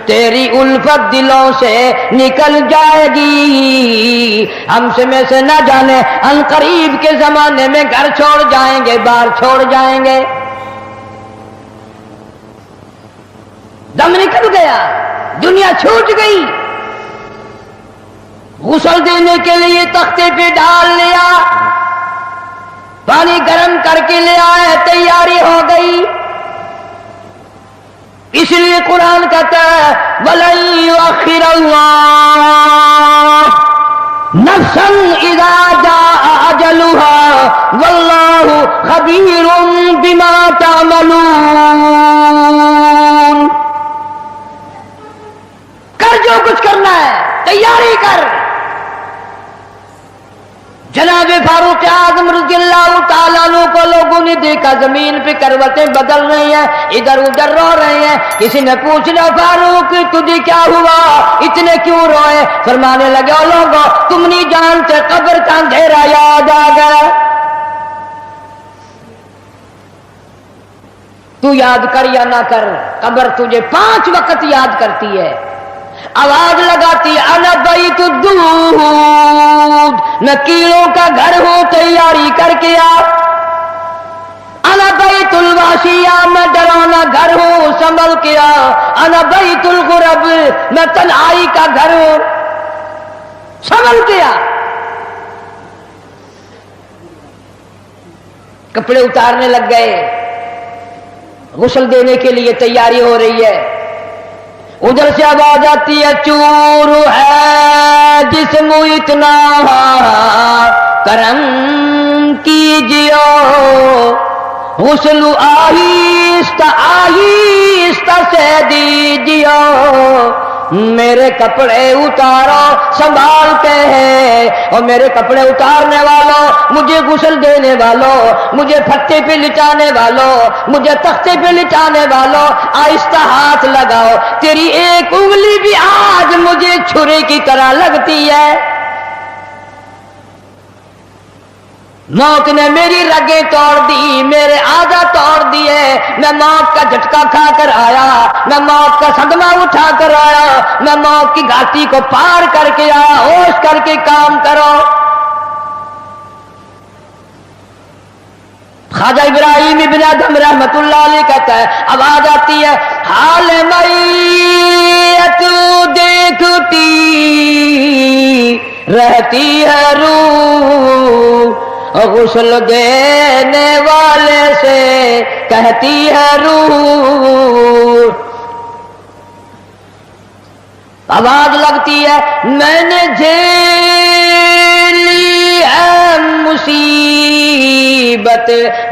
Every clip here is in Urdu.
تیری الفت دلوں سے نکل جائے گی. ہم سے میں سے نہ جانے ان قریب کے زمانے میں گھر چھوڑ جائیں گے، بار چھوڑ جائیں گے. دم نکل گیا، دنیا چھوٹ گئی. غسل دینے کے لیے تختے پہ ڈال لیا، پانی گرم کر کے لے آئے، تیاری ہو گئی. اس لیے قرآن کہتا ہے وَلَن يُؤَخِّرَ اللَّهُ نَفْسًا إِذَا جَاءَ أَجَلُهَا وَاللَّهُ خَبِيرٌ بِمَا تَعْمَلُونَ. کر جو کچھ کرنا ہے، تیاری کر. جناب فاروق اعظم رضی اللہ تعالیٰ عنہ کو لوگوں نے دیکھا زمین پہ کروٹیں بدل رہی ہیں، ادھر ادھر رو رہے ہیں. کسی نے پوچھا فاروق تجھے کیا ہوا، اتنے کیوں روئے؟ فرمانے لگے او لوگوں تم نہیں جانتے قبر کا اندھیرا یاد آ گیا. تو یاد کر یا نہ کر، قبر تجھے 5 وقت یاد کرتی ہے. آواز لگاتی انا بیت الدود، میں کیڑوں کا گھر ہوں، تیاری کر کے آ. انا بیت الواشیہ، میں ڈرانا گھر ہوں، سنبھل کے آ. انا بیت الغرب، میں تنہائی کا گھر ہوں، سنبھل کے آ. کپڑے اتارنے لگ گئے، غسل دینے کے لیے تیاری ہو رہی ہے. ادھر سے آواز آتی ہے چور ہے جسم اتنا کرم کیجیو، غسل آہستہ آہستہ سے دیجیو، میرے کپڑے اتارو سنبھال کے ہے. اور میرے کپڑے اتارنے والوں، مجھے غسل دینے والوں، مجھے پھٹے پہ لٹانے والوں، مجھے تختے پہ لٹانے والوں، آہستہ ہاتھ لگاؤ. تیری ایک انگلی بھی آج مجھے چھری کی طرح لگتی ہے. موت نے میری رگیں توڑ دی، میرے آدھا توڑ دیے. میں موت کا جھٹکا کھا کر آیا، میں موت کا صدمہ اٹھا کر آیا، میں موت کی گھاٹی کو پار کر کے آیا. ہوش کر کے کام کرو. خواجہ ابراہیم ابن ادھم رحمت اللہ علیہ کہتا ہے آواز آتی ہے حال میت دیکھتی رہتی ہے روح، غسل دینے والے سے کہتی ہے روح. آواز لگتی ہے میں نے جھیلی ہے مصیبت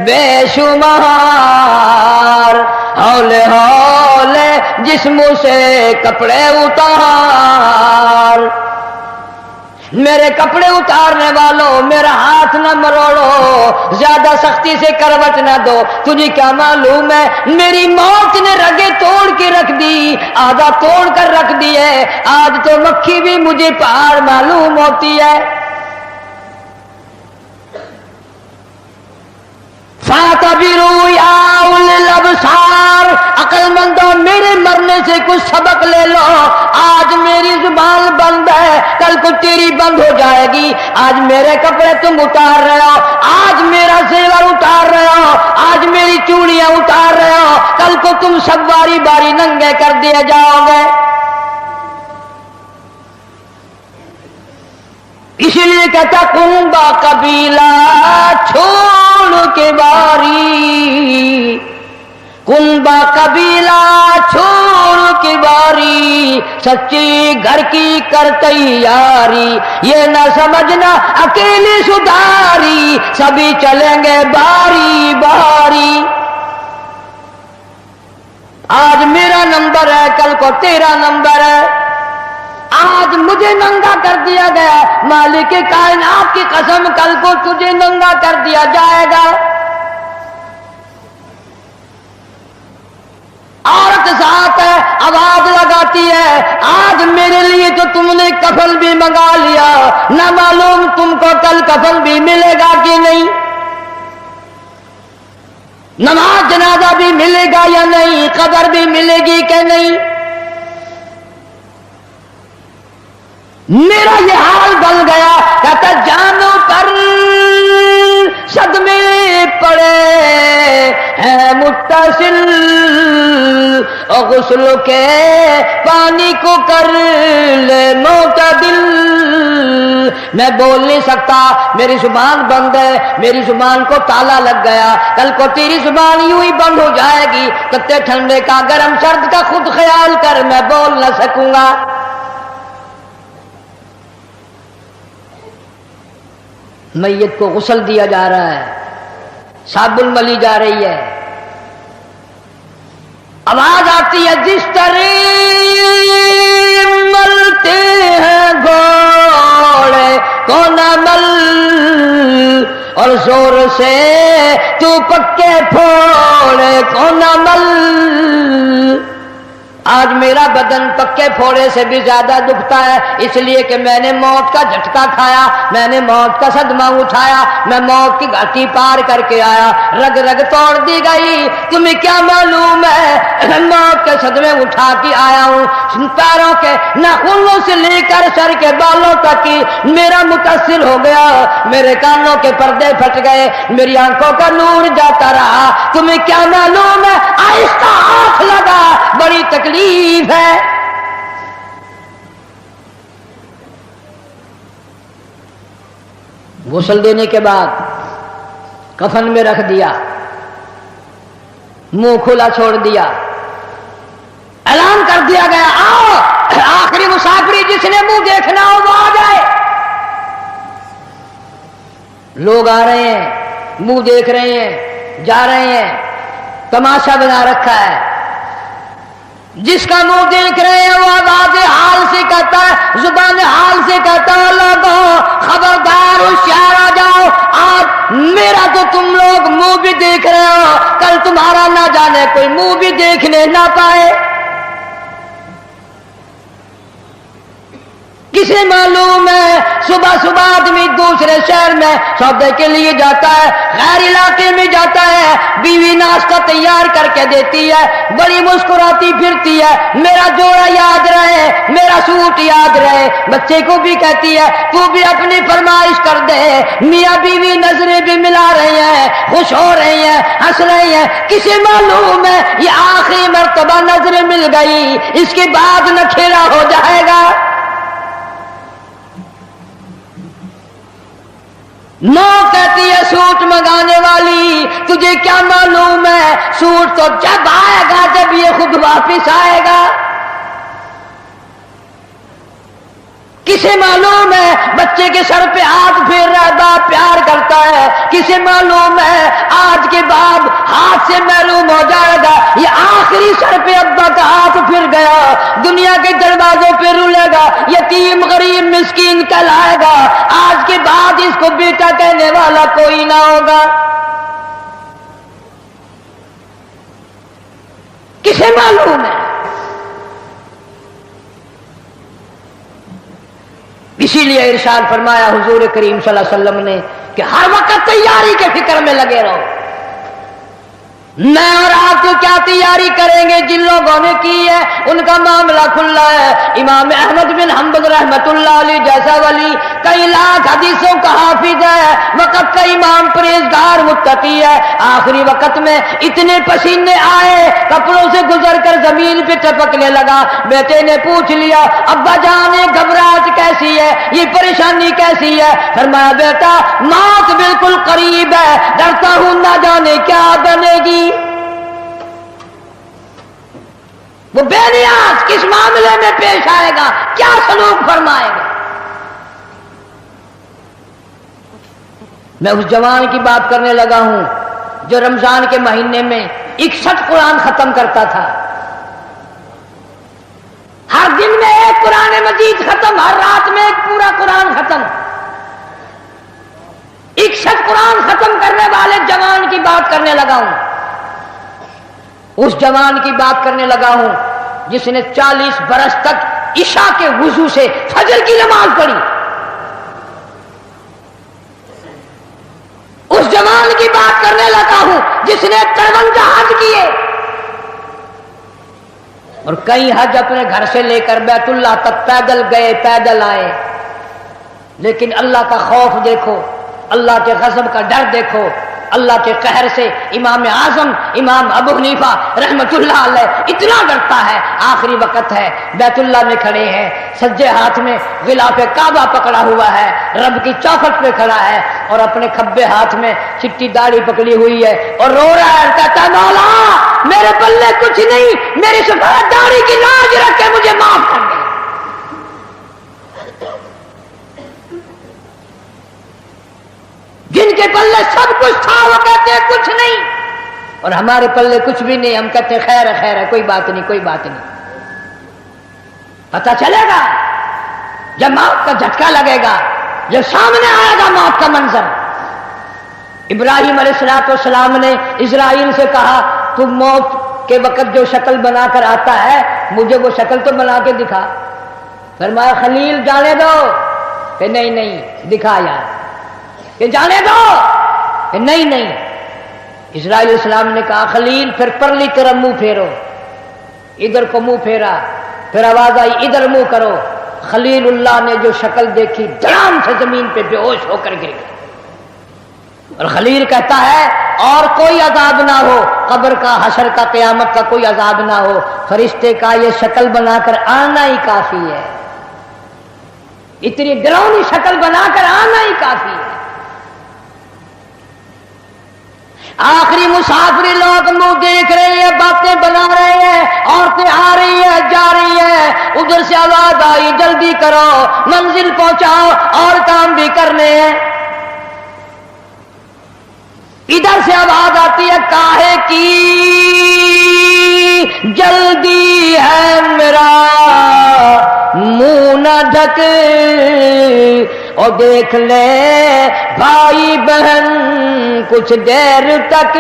بے شمار، ہولے ہولے جسم سے کپڑے اتار. میرے کپڑے اتارنے والوں میرا ہاتھ نہ مروڑو، زیادہ سختی سے کروٹ نہ دو. تجھے کیا معلوم ہے میری موت نے رگیں توڑ کے رکھ دی، آدھا توڑ کر رکھ دی ہے. آج تو مکھی بھی مجھے پہاڑ معلوم ہوتی ہے. فَاعْتَبِرُوا يَا أُولِي الْأَبْصَارِ، عقل مندوں میرے مرنے سے کچھ سبق لے لو. آج میری زبان بند ہے، کل کو تیری بند ہو جائے گی. آج میرے کپڑے تم اتار رہے ہو، آج میرا زیور اتار رہے ہو، آج میری چوڑیاں اتار رہے ہو، کل کو تم سب باری باری ننگے کر دیے جاؤ گے. اسی لیے کہتا کنبا قبیلہ چھوڑ کے باری، کنبا قبیلہ چھوڑ کے باری، سچی گھر کی کر تیاری. یہ نہ سمجھنا اکیلی سدھاری، سبھی چلیں گے باری باری. آج میرا نمبر ہے، کل کو تیرا نمبر ہے. آج مجھے ننگا کر دیا گیا، مالک کائنات کی قسم کل کو تجھے ننگا کر دیا جائے گا. عورت ساتھ ہے، آواز لگاتی ہے آج میرے لیے تو تم نے کفن بھی منگا لیا، نہ معلوم تم کو کل کفن بھی ملے گا کہ نہیں، نماز جنازہ بھی ملے گا یا نہیں، قبر بھی ملے گی کہ نہیں. میرا یہ حال بن گیا، کہتا جانوں پر صدمے پڑے ہیں متصل، اور غسل کے پانی کو کر لے معتدل۔ میں بول نہیں سکتا، میری زبان بند ہے، میری زبان کو تالا لگ گیا، کل کو تیری زبان یوں ہی بند ہو جائے گی، کتے ٹھنڈے کا گرم سرد کا خود خیال کر، میں بول نہ سکوں گا۔ میت کو غسل دیا جا رہا ہے، صابن ملی جا رہی ہے، آواز آتی ہے جس طرح ملتے ہیں گھوڑے کو نہ مل، اور زور سے تو پکے پھوڑے کو نہ مل۔ آج میرا بدن پکے پھوڑے سے بھی زیادہ دکھتا ہے، اس لیے کہ میں نے موت کا جھٹکا کھایا، میں نے موت کا صدمہ اٹھایا، میں موت کی گھاٹی پار کر کے آیا، رگ رگ توڑ دی گئی۔ تمہیں کیا معلوم ہے موت کے صدمے اٹھا کے آیا ہوں، پیروں کے ناخنوں سے لے کر سر کے بالوں تک کی میرا متاثر ہو گیا، میرے کانوں کے پردے پھٹ گئے، میری آنکھوں کا نور جاتا رہا۔ تمہیں کیا معلوم ہے آہستہ ہاتھ لگا، بڑی تکلیف ہے۔ غسل دینے کے بعد کفن میں رکھ دیا، منہ کھلا چھوڑ دیا، اعلان کر دیا گیا آؤ آخری مسافری جس نے منہ دیکھنا ہو وہ آ جائے۔ لوگ آ رہے ہیں، منہ دیکھ رہے ہیں، جا رہے ہیں، تماشا بنا رکھا ہے۔ جس کا منہ دیکھ رہے ہیں وہ آواز حال سے کہتا ہے، زبان حال سے کہتا ہے لوگوں خبردار ہوشیار آ جاؤ، آج میرا تو تم لوگ منہ بھی دیکھ رہے ہو، کل تمہارا نہ جانے کوئی منہ بھی دیکھنے نہ پائے۔ کسے معلوم ہے صبح صبح آدمی دوسرے شہر میں سودے کے لیے جاتا ہے، غیر علاقے میں جاتا ہے، بیوی ناشتہ تیار کر کے دیتی ہے، بڑی مسکراتی پھرتی ہے، میرا جوڑا یاد رہے، میرا سوٹ یاد رہے، بچے کو بھی کہتی ہے تو بھی اپنی فرمائش کر دے۔ میاں بیوی نظریں بھی ملا رہی ہیں، خوش ہو رہی ہیں، ہنس رہی ہیں، کسے معلوم ہے یہ آخری مرتبہ نظریں مل گئی، اس کے بعد نکھیرا ہو جائے گا۔ نو کہتی ہے سوٹ منگانے والی تجھے کیا معلوم ہے سوٹ تو جب آئے گا جب یہ خود واپس آئے گا۔ کسے معلوم ہے بچے کے سر پہ ہاتھ پھیر رہا ہے، باپ پیار کرتا ہے، کسے معلوم ہے آج کے بعد ہاتھ سے محروم ہو جائے گا، یہ آخری سر پہ ابا کا ہاتھ پھر گیا، دنیا کے دروازوں پہ رولے گا، یتیم غریب مسکین کہلائے گا، آج کے بعد اس کو بیٹا کہنے والا کوئی نہ ہوگا۔ کسے معلوم ہے؟ اسی لیے ارشاد فرمایا حضور کریم صلی اللہ علیہ وسلم نے کہ ہر وقت تیاری کے فکر میں لگے رہو۔ میں اور آپ تو کیا تیاری کریں گے، جن لوگوں نے کی ہے ان کا معاملہ کھلا ہے۔ امام احمد بن حنبل رحمت اللہ علیہ جیسا ولی کئی لاکھ حدیثوں کا حافظ ہے، وقت کا امام پرہیزگار متقی ہے، آخری وقت میں اتنے پسینے آئے کپڑوں سے گزر کر زمین پہ ٹپکنے لگا۔ بیٹے نے پوچھ لیا ابا جان یہ گھبراہٹ کیسی ہے، یہ پریشانی کیسی ہے؟ فرمایا بیٹا موت بالکل قریب ہے، ڈرتا ہوں نہ جانے کیا بنے گی۔ وہ بے نیاز کس معاملے میں پیش آئے گا، کیا سلوک فرمائے گا۔ میں اس جوان کی بات کرنے لگا ہوں جو رمضان کے مہینے میں 61 قرآن ختم کرتا تھا، ہر دن میں ایک قرآن مجید ختم، ہر رات میں ایک پورا قرآن ختم۔ 61 قرآن ختم کرنے والے جوان کی بات کرنے لگا ہوں، اس جوان کی بات کرنے لگا ہوں جس نے 40 برس تک عشاء کے وضو سے فجر کی نماز پڑھی۔ اس جوان کی بات کرنے لگا ہوں جس نے 53 حج کیے۔ اور کئی حج اپنے گھر سے لے کر بیت اللہ تک پیدل گئے پیدل آئے، لیکن اللہ کا خوف دیکھو، اللہ کے غضب کا ڈر دیکھو، اللہ کے قہر سے امام اعظم امام ابو حنیفہ رحمت اللہ علیہ اتنا ڈرتا ہے، آخری وقت ہے، بیت اللہ میں کھڑے ہیں، سجے ہاتھ میں غلاف کعبہ پکڑا ہوا ہے، رب کی چوکھٹ پہ کھڑا ہے اور اپنے کھبے ہاتھ میں چٹی داڑھی پکڑی ہوئی ہے اور رو رہا ہے، کہتا ہے مولا میرے پلے کچھ نہیں، میری سفید داڑھی کی لاج رکھ کے مجھے معاف کر دے۔ جن کے پلے سب کچھ تھا وہ کہتے ہیں کچھ نہیں، اور ہمارے پلے کچھ بھی نہیں، ہم کہتے ہیں خیر ہے خیر ہے، کوئی بات نہیں کوئی بات نہیں۔ پتہ چلے گا جب موت کا جھٹکا لگے گا، جب سامنے آئے گا موت کا منظر۔ ابراہیم علیہ السلام نے اسرائیل سے کہا تم موت کے وقت جو شکل بنا کر آتا ہے مجھے وہ شکل تو بنا کے دکھا۔ فرمایا خلیل جانے دو، کہ نہیں نہیں دکھا یار، کہ جانے دو، کہ نہیں نہیں۔ اسرائیل علیہ السلام نے کہا خلیل پھر پرلی طرف منہ پھیرو، ادھر کو منہ پھیرا، پھر آواز آئی ادھر منہ کرو۔ خلیل اللہ نے جو شکل دیکھی دھڑام سے زمین پہ بے ہوش ہو کر گر گئے، اور خلیل کہتا ہے اور کوئی عذاب نہ ہو، قبر کا حشر کا قیامت کا کوئی عذاب نہ ہو، فرشتے کا یہ شکل بنا کر آنا ہی کافی ہے، اتنی ڈراؤنی شکل بنا کر آنا ہی کافی ہے۔ آخری مسافری لوگ منہ دیکھ رہے ہیں، باتیں بنا رہے ہیں، عورتیں آ رہی ہیں جا رہی ہیں، ادھر سے آواز آئی جلدی کرو منزل پہنچاؤ اور کام بھی کرنے ہیں۔ ادھر سے آواز آتی ہے کاہے کی جلدی ہے میرا منہ نہ ڈھک، اور دیکھ لے بھائی بہن کچھ دیر تک،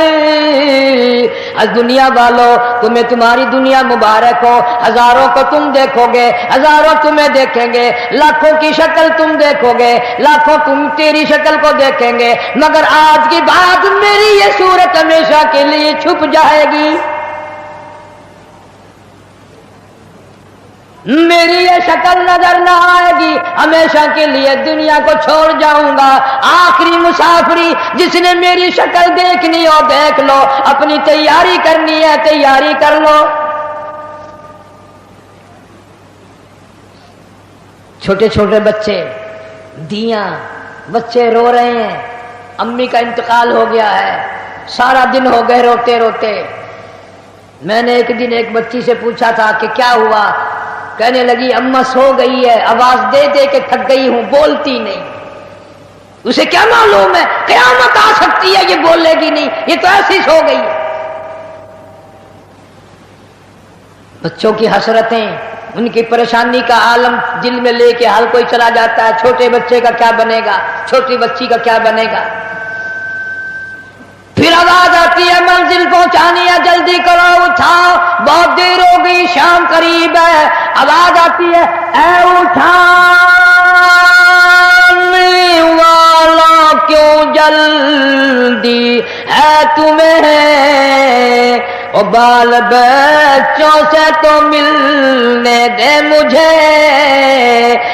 از دنیا والوں تمہیں تمہاری دنیا مبارک ہو، ہزاروں کو تم دیکھو گے، ہزاروں تمہیں دیکھیں گے، لاکھوں کی شکل تم دیکھو گے، لاکھوں تم تیری شکل کو دیکھیں گے، مگر آج کی بات میری یہ صورت ہمیشہ کے لیے چھپ جائے گی، میری یہ شکل نظر نہ آئے گی، ہمیشہ کے لیے دنیا کو چھوڑ جاؤں گا۔ آخری مسافری جس نے میری شکل دیکھنی ہو دیکھ لو، اپنی تیاری کرنی ہے تیاری کر لو۔ چھوٹے چھوٹے بچے، دیاں بچے رو رہے ہیں، امی کا انتقال ہو گیا ہے، سارا دن ہو گئے روتے روتے۔ میں نے ایک دن ایک بچی سے پوچھا تھا کہ کیا ہوا، کہنے لگی اماں سو گئی ہے، آواز دے دے کے تھک گئی ہوں، بولتی نہیں۔ اسے کیا معلوم ہے قیامت آ سکتی ہے، یہ بولے گی نہیں، یہ تو ایسی سو گئی ہے۔ بچوں کی حسرتیں، ان کی پریشانی کا عالم دل میں لے کے ہر کوئی چلا جاتا ہے، چھوٹے بچے کا کیا بنے گا، چھوٹی بچی کا کیا بنے گا۔ پھر آواز آتی ہے منزل پہنچانی ہے، جلدی کرو اٹھاؤ، بہت دیر ہو گئی، شام قریب ہے۔ آواز آتی ہے اے اٹھانے والا کیوں جلدی ہے تمہیں، او بال بچوں سے تو ملنے دے مجھے،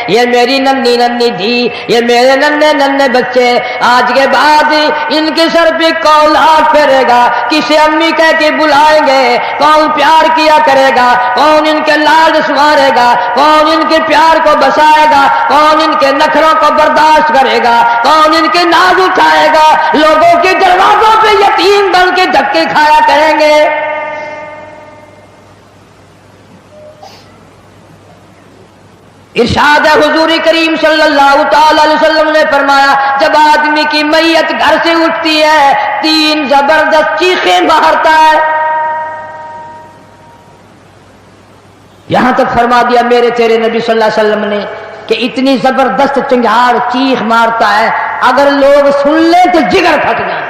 یہ میری ننھی ننھی تھی، یہ میرے ننھے ننھے بچے، آج کے بعد ان کے سر پہ کون ہاتھ پھیرے گا، کسے امی کہہ کے بلائیں گے، کون پیار کیا کرے گا، کون ان کے لاڈ سنوارے گا، کون ان کے پیار کو بسائے گا، کون ان کے نخروں کو برداشت کرے گا، کون ان کے ناز اٹھائے گا، لوگوں کے دروازوں پہ یتیم بن کے دھکے کھایا کریں گے۔ ارشاد ہے حضور کریم صلی اللہ تعالی علیہ وسلم نے فرمایا جب آدمی کی میت گھر سے اٹھتی ہے 3 زبردست چیخیں مارتا ہے، یہاں تک فرما دیا میرے تیرے نبی صلی اللہ علیہ وسلم نے کہ اتنی زبردست چنگھاڑ چیخ مارتا ہے اگر لوگ سن لیں تو جگر پھٹ جائے۔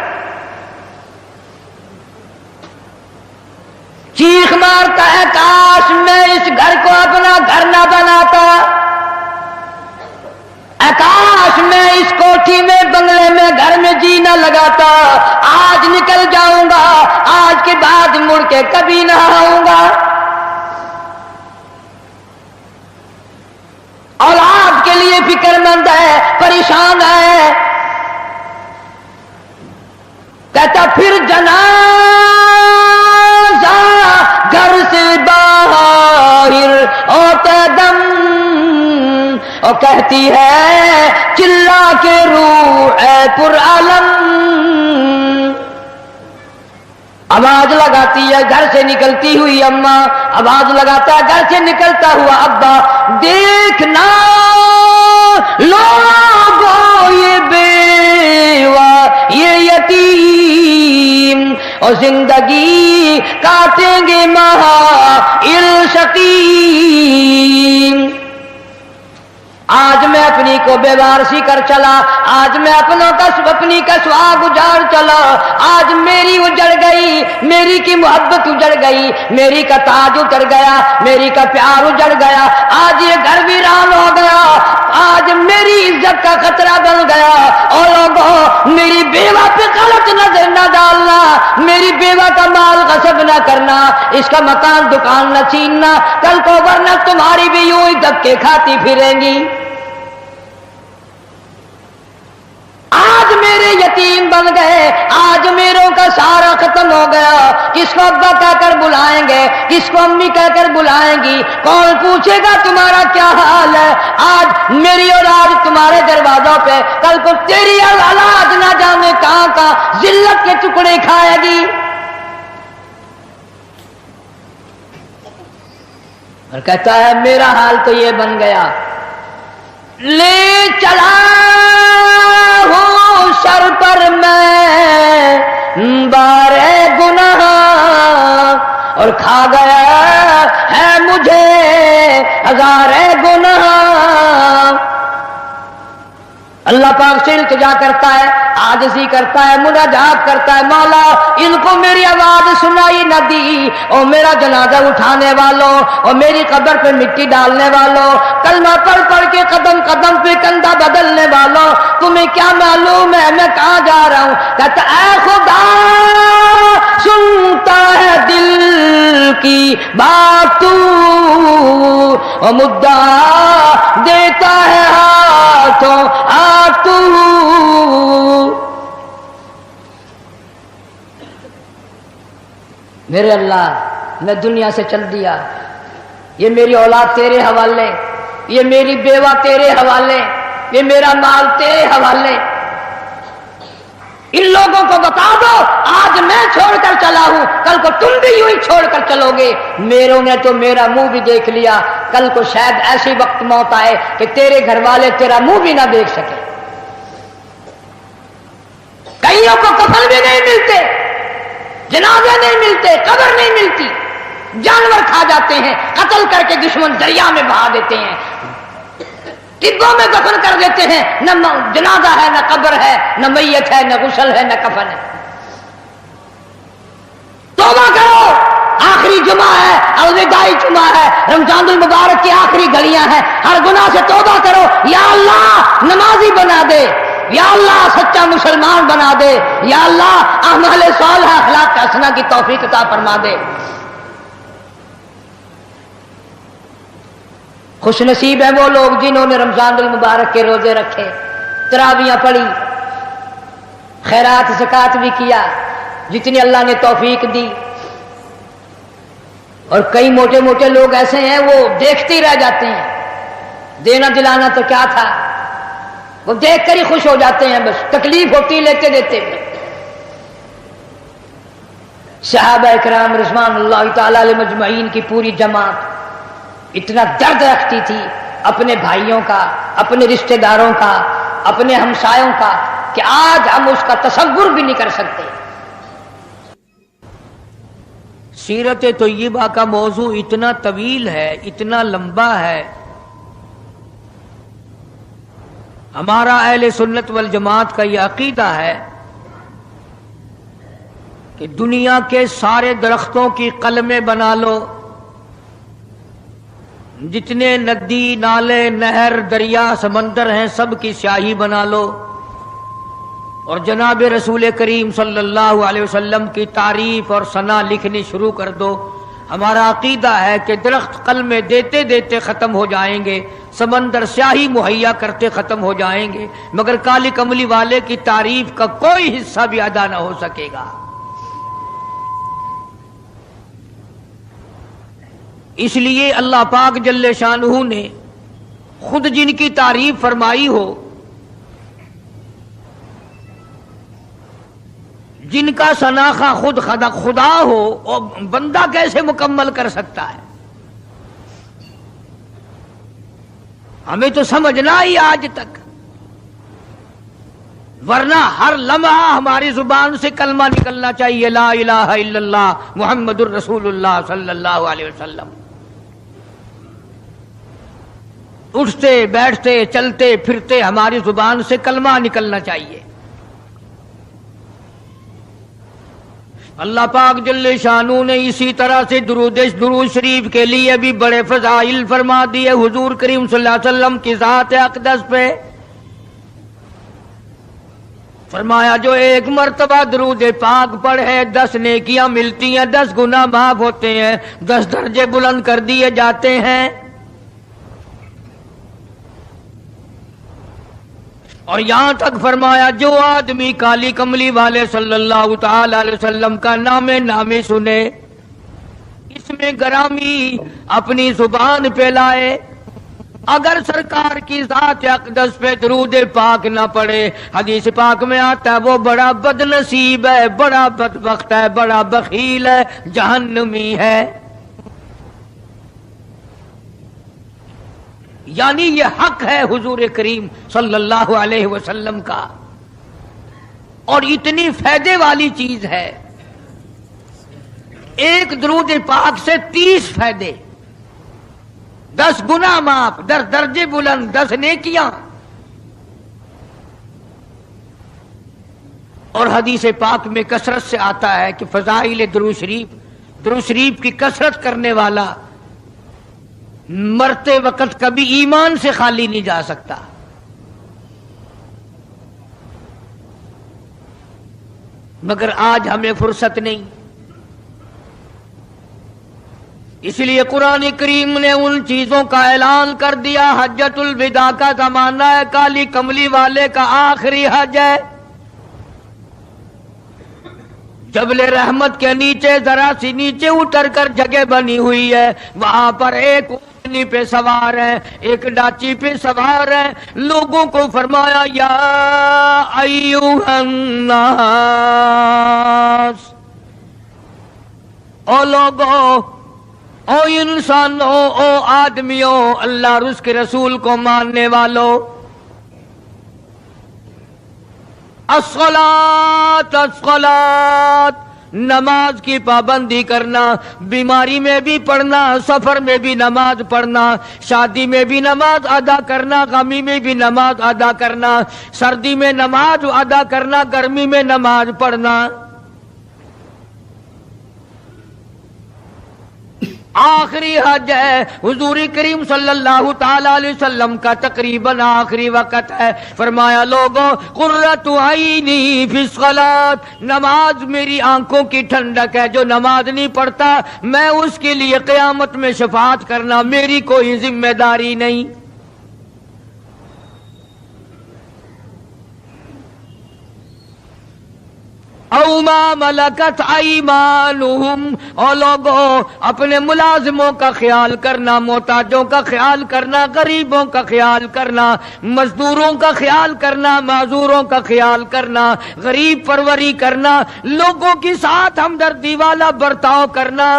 چیخ مارتا ہے کاش میں اس گھر کو اپنا گھر نہ بناتا، کاش میں اس کوٹھی میں بنگلے میں گھر میں جی نہ لگاتا، آج نکل جاؤں گا، آج کے بعد مڑ کے کبھی نہ آؤں گا۔ فکر مند ہے، پریشان ہے. کہتا پھر جنازہ گھر سے باہر ہوتے دم، اور کہتی ہے چلا کے روح اے پرعالم. آواز لگاتی ہے گھر سے نکلتی ہوئی اماں، آواز لگاتا ہے گھر سے نکلتا ہوا ابا، دیکھنا لوگوں یہ بیوہ یہ یتیم اور زندگی کاٹیں گے محائل شقیم. آج میں اپنی کو بیوارسی کر چلا، آج میں اپنی کا سواگ اجاڑ چلا، آج میری اجڑ گئی، میری کی محبت اجڑ گئی، میری کا تاج اتر گیا، میری کا پیار اجڑ گیا، آج یہ گھر ویران ہو گیا، آج میری عزت کا خطرہ بن گیا. اور لوگوں میری بیوہ پہ غلط نظر نہ ڈالنا، میری بیوہ کا مال غصب نہ کرنا، اس کا مکان دکان نہ چھیننا کل کو، ورنہ تمہاری بھی یوں ہی دھکے کھاتی پھریں گی. آج میرے یتیم بن گئے، آج میروں کا سارا ختم ہو گیا. کس کو ابا کہہ کر بلائیں گے، کس کو امی کہہ کر بلائیں گی، کون پوچھے گا تمہارا کیا حال ہے. آج میری اولاد تمہارے دروازوں پہ، کل کو تیری اولاد نہ جانے کہاں کہاں ذلت کے ٹکڑے کھائے گی. اور کہتا ہے میرا حال تو یہ بن گیا، لے چلا ہوں سر پر میں بارے گناہ، اور کھا گیا ہے مجھے ہزارے گناہ. اللہ پاک سے التجا کرتا ہے، عاجزی کرتا ہے، مناجات کرتا ہے، مولا ان کو میری آواز سنائی نہ دی، اور میرا جنازہ اٹھانے والوں اور میری قبر پہ مٹی ڈالنے والوں، کلمہ پڑھ پڑھ کے قدم قدم پہ کندھا بدلنے والوں، تمہیں کیا معلوم ہے میں کہاں جا رہا ہوں. کہتا اے خدا سنتا ہے دل کی بات تو، اور مدعا دیتا ہے ہاتھوں تو. میرے اللہ میں دنیا سے چل دیا، یہ میری اولاد تیرے حوالے، یہ میری بیوہ تیرے حوالے، یہ میرا مال تیرے حوالے. ان لوگوں کو بتا دو آج میں چھوڑ کر چلا ہوں، کل کو تم بھی یوں ہی چھوڑ کر چلو گے. میروں نے تو میرا منہ بھی دیکھ لیا، کل کو شاید ایسی وقت موت آئے کہ تیرے گھر والے تیرا منہ بھی نہ دیکھ سکے. کئیوں کو کفن بھی نہیں ملتے، جنازے نہیں ملتے، قبر نہیں ملتی، جانور کھا جاتے ہیں، قتل کر کے دشمن دریا میں بہا دیتے ہیں، ٹبوں میں دفن کر دیتے ہیں. نہ جنازہ ہے، نہ قبر ہے، نہ میت ہے، نہ غسل ہے، نہ کفن ہے. توبہ کرو، آخری جمعہ ہے، الوداعی جمعہ ہے، رمضان المبارک کی آخری گھڑیاں ہیں. ہر گناہ سے توبہ کرو. یا اللہ نمازی بنا دے، یا اللہ سچا مسلمان بنا دے، یا اللہ اعمال صالحہ اخلاق حسنہ کی توفیق عطا فرما دے. خوش نصیب ہیں وہ لوگ جنہوں نے رمضان المبارک کے روزے رکھے، تراویاں پڑھی، خیرات زکات بھی کیا جتنی اللہ نے توفیق دی. اور کئی موٹے موٹے لوگ ایسے ہیں وہ دیکھتے ہی رہ جاتے ہیں، دینا دلانا تو کیا تھا، وہ دیکھ کر ہی خوش ہو جاتے ہیں، بس تکلیف ہوتی لیتے دیتے. صحابہ اکرام رضوان اللہ تعالی علیہ مجمعین کی پوری جماعت اتنا درد رکھتی تھی اپنے بھائیوں کا، اپنے رشتہ داروں کا، اپنے ہمسایوں کا، کہ آج ہم اس کا تصور بھی نہیں کر سکتے. سیرت طیبہ کا موضوع اتنا طویل ہے، اتنا لمبا ہے. ہمارا اہل سنت والجماعت کا یہ عقیدہ ہے کہ دنیا کے سارے درختوں کی قلمیں بنا لو، جتنے ندی نالے نہر دریا سمندر ہیں سب کی سیاہی بنا لو، اور جناب رسول کریم صلی اللہ علیہ وسلم کی تعریف اور ثنا لکھنی شروع کر دو. ہمارا عقیدہ ہے کہ درخت قلمے دیتے دیتے ختم ہو جائیں گے، سمندر سیاہی مہیا کرتے ختم ہو جائیں گے، مگر کالی کملی والے کی تعریف کا کوئی حصہ بھی ادا نہ ہو سکے گا۔ اس لیے اللہ پاک جل شانہ نے خود جن کی تعریف فرمائی ہو، جن کا شناخہ خود خدا ہو، اور بندہ کیسے مکمل کر سکتا ہے؟ ہمیں تو سمجھنا ہی آج تک، ورنہ ہر لمحہ ہماری زبان سے کلمہ نکلنا چاہیے، لا الہ الا اللہ محمد الرسول اللہ صلی اللہ علیہ وسلم۔ اٹھتے بیٹھتے چلتے پھرتے ہماری زبان سے کلمہ نکلنا چاہیے۔ اللہ پاک جل شانہ نے اسی طرح سے درود شریف کے لیے بھی بڑے فضائل فرما دیے حضور کریم صلی اللہ علیہ وسلم کی ذات اقدس پہ۔ فرمایا جو ایک مرتبہ درود پاک پڑھے 10 نیکیاں ملتی ہیں، 10 گناہ معاف ہوتے ہیں، 10 درجے بلند کر دیے جاتے ہیں۔ اور یہاں تک فرمایا جو آدمی کالی کملی والے صلی اللہ تعالی علیہ وسلم کا نامی سنے، اس میں گرامی اپنی زبان پہ لائے، اگر سرکار کی ذات اقدس پہ درود پاک نہ پڑے، حدیث پاک میں آتا ہے وہ بڑا بد نصیب ہے، بڑا بدبخت ہے، بڑا بخیل ہے، جہنمی ہے۔ یعنی یہ حق ہے حضور کریم صلی اللہ علیہ وسلم کا، اور اتنی فائدے والی چیز ہے۔ ایک درود پاک سے 30 فائدے، 10 گناہ معاف، 10 درجے بلند، 10 نیکیاں۔ اور حدیث پاک میں کثرت سے آتا ہے کہ فضائل درود شریف کی کثرت کرنے والا مرتے وقت کبھی ایمان سے خالی نہیں جا سکتا۔ مگر آج ہمیں فرصت نہیں، اس لیے قرآن کریم نے ان چیزوں کا اعلان کر دیا۔ حجۃ الوداع کا زمانہ ہے، کالی کملی والے کا آخری حج ہے۔ جبل رحمت کے نیچے ذرا سی نیچے اتر کر جگہ بنی ہوئی ہے، وہاں پر ایک اونٹنی پہ سوار ہے، ایک ڈاچی پہ سوار ہے۔ لوگوں کو فرمایا یا ایھا الناس، او لوگو، او انسانوں، او آدمیوں، اللہ اور اس کے رسول کو ماننے والوں، الصلاۃ الصلاۃ، نماز کی پابندی کرنا، بیماری میں بھی پڑھنا، سفر میں بھی نماز پڑھنا، شادی میں بھی نماز ادا کرنا، غمی میں بھی نماز ادا کرنا، سردی میں نماز ادا کرنا، گرمی میں نماز پڑھنا۔ آخری حج ہے، حضور کریم صلی اللہ تعالی علیہ وسلم کا تقریباً آخری وقت ہے۔ فرمایا لوگوں، قرۃ عینی فی الصلاۃ، نماز میری آنکھوں کی ٹھنڈک ہے، جو نماز نہیں پڑھتا میں اس کے لیے قیامت میں شفاعت کرنا میری کوئی ذمہ داری نہیں۔ او ما ملکت ایمانہم، اور لوگوں اپنے ملازموں کا خیال کرنا، محتاجوں کا خیال کرنا، غریبوں کا خیال کرنا، مزدوروں کا خیال کرنا، معذوروں کا خیال کرنا، غریب پروری کرنا، لوگوں کے ساتھ ہمدردی والا برتاؤ کرنا۔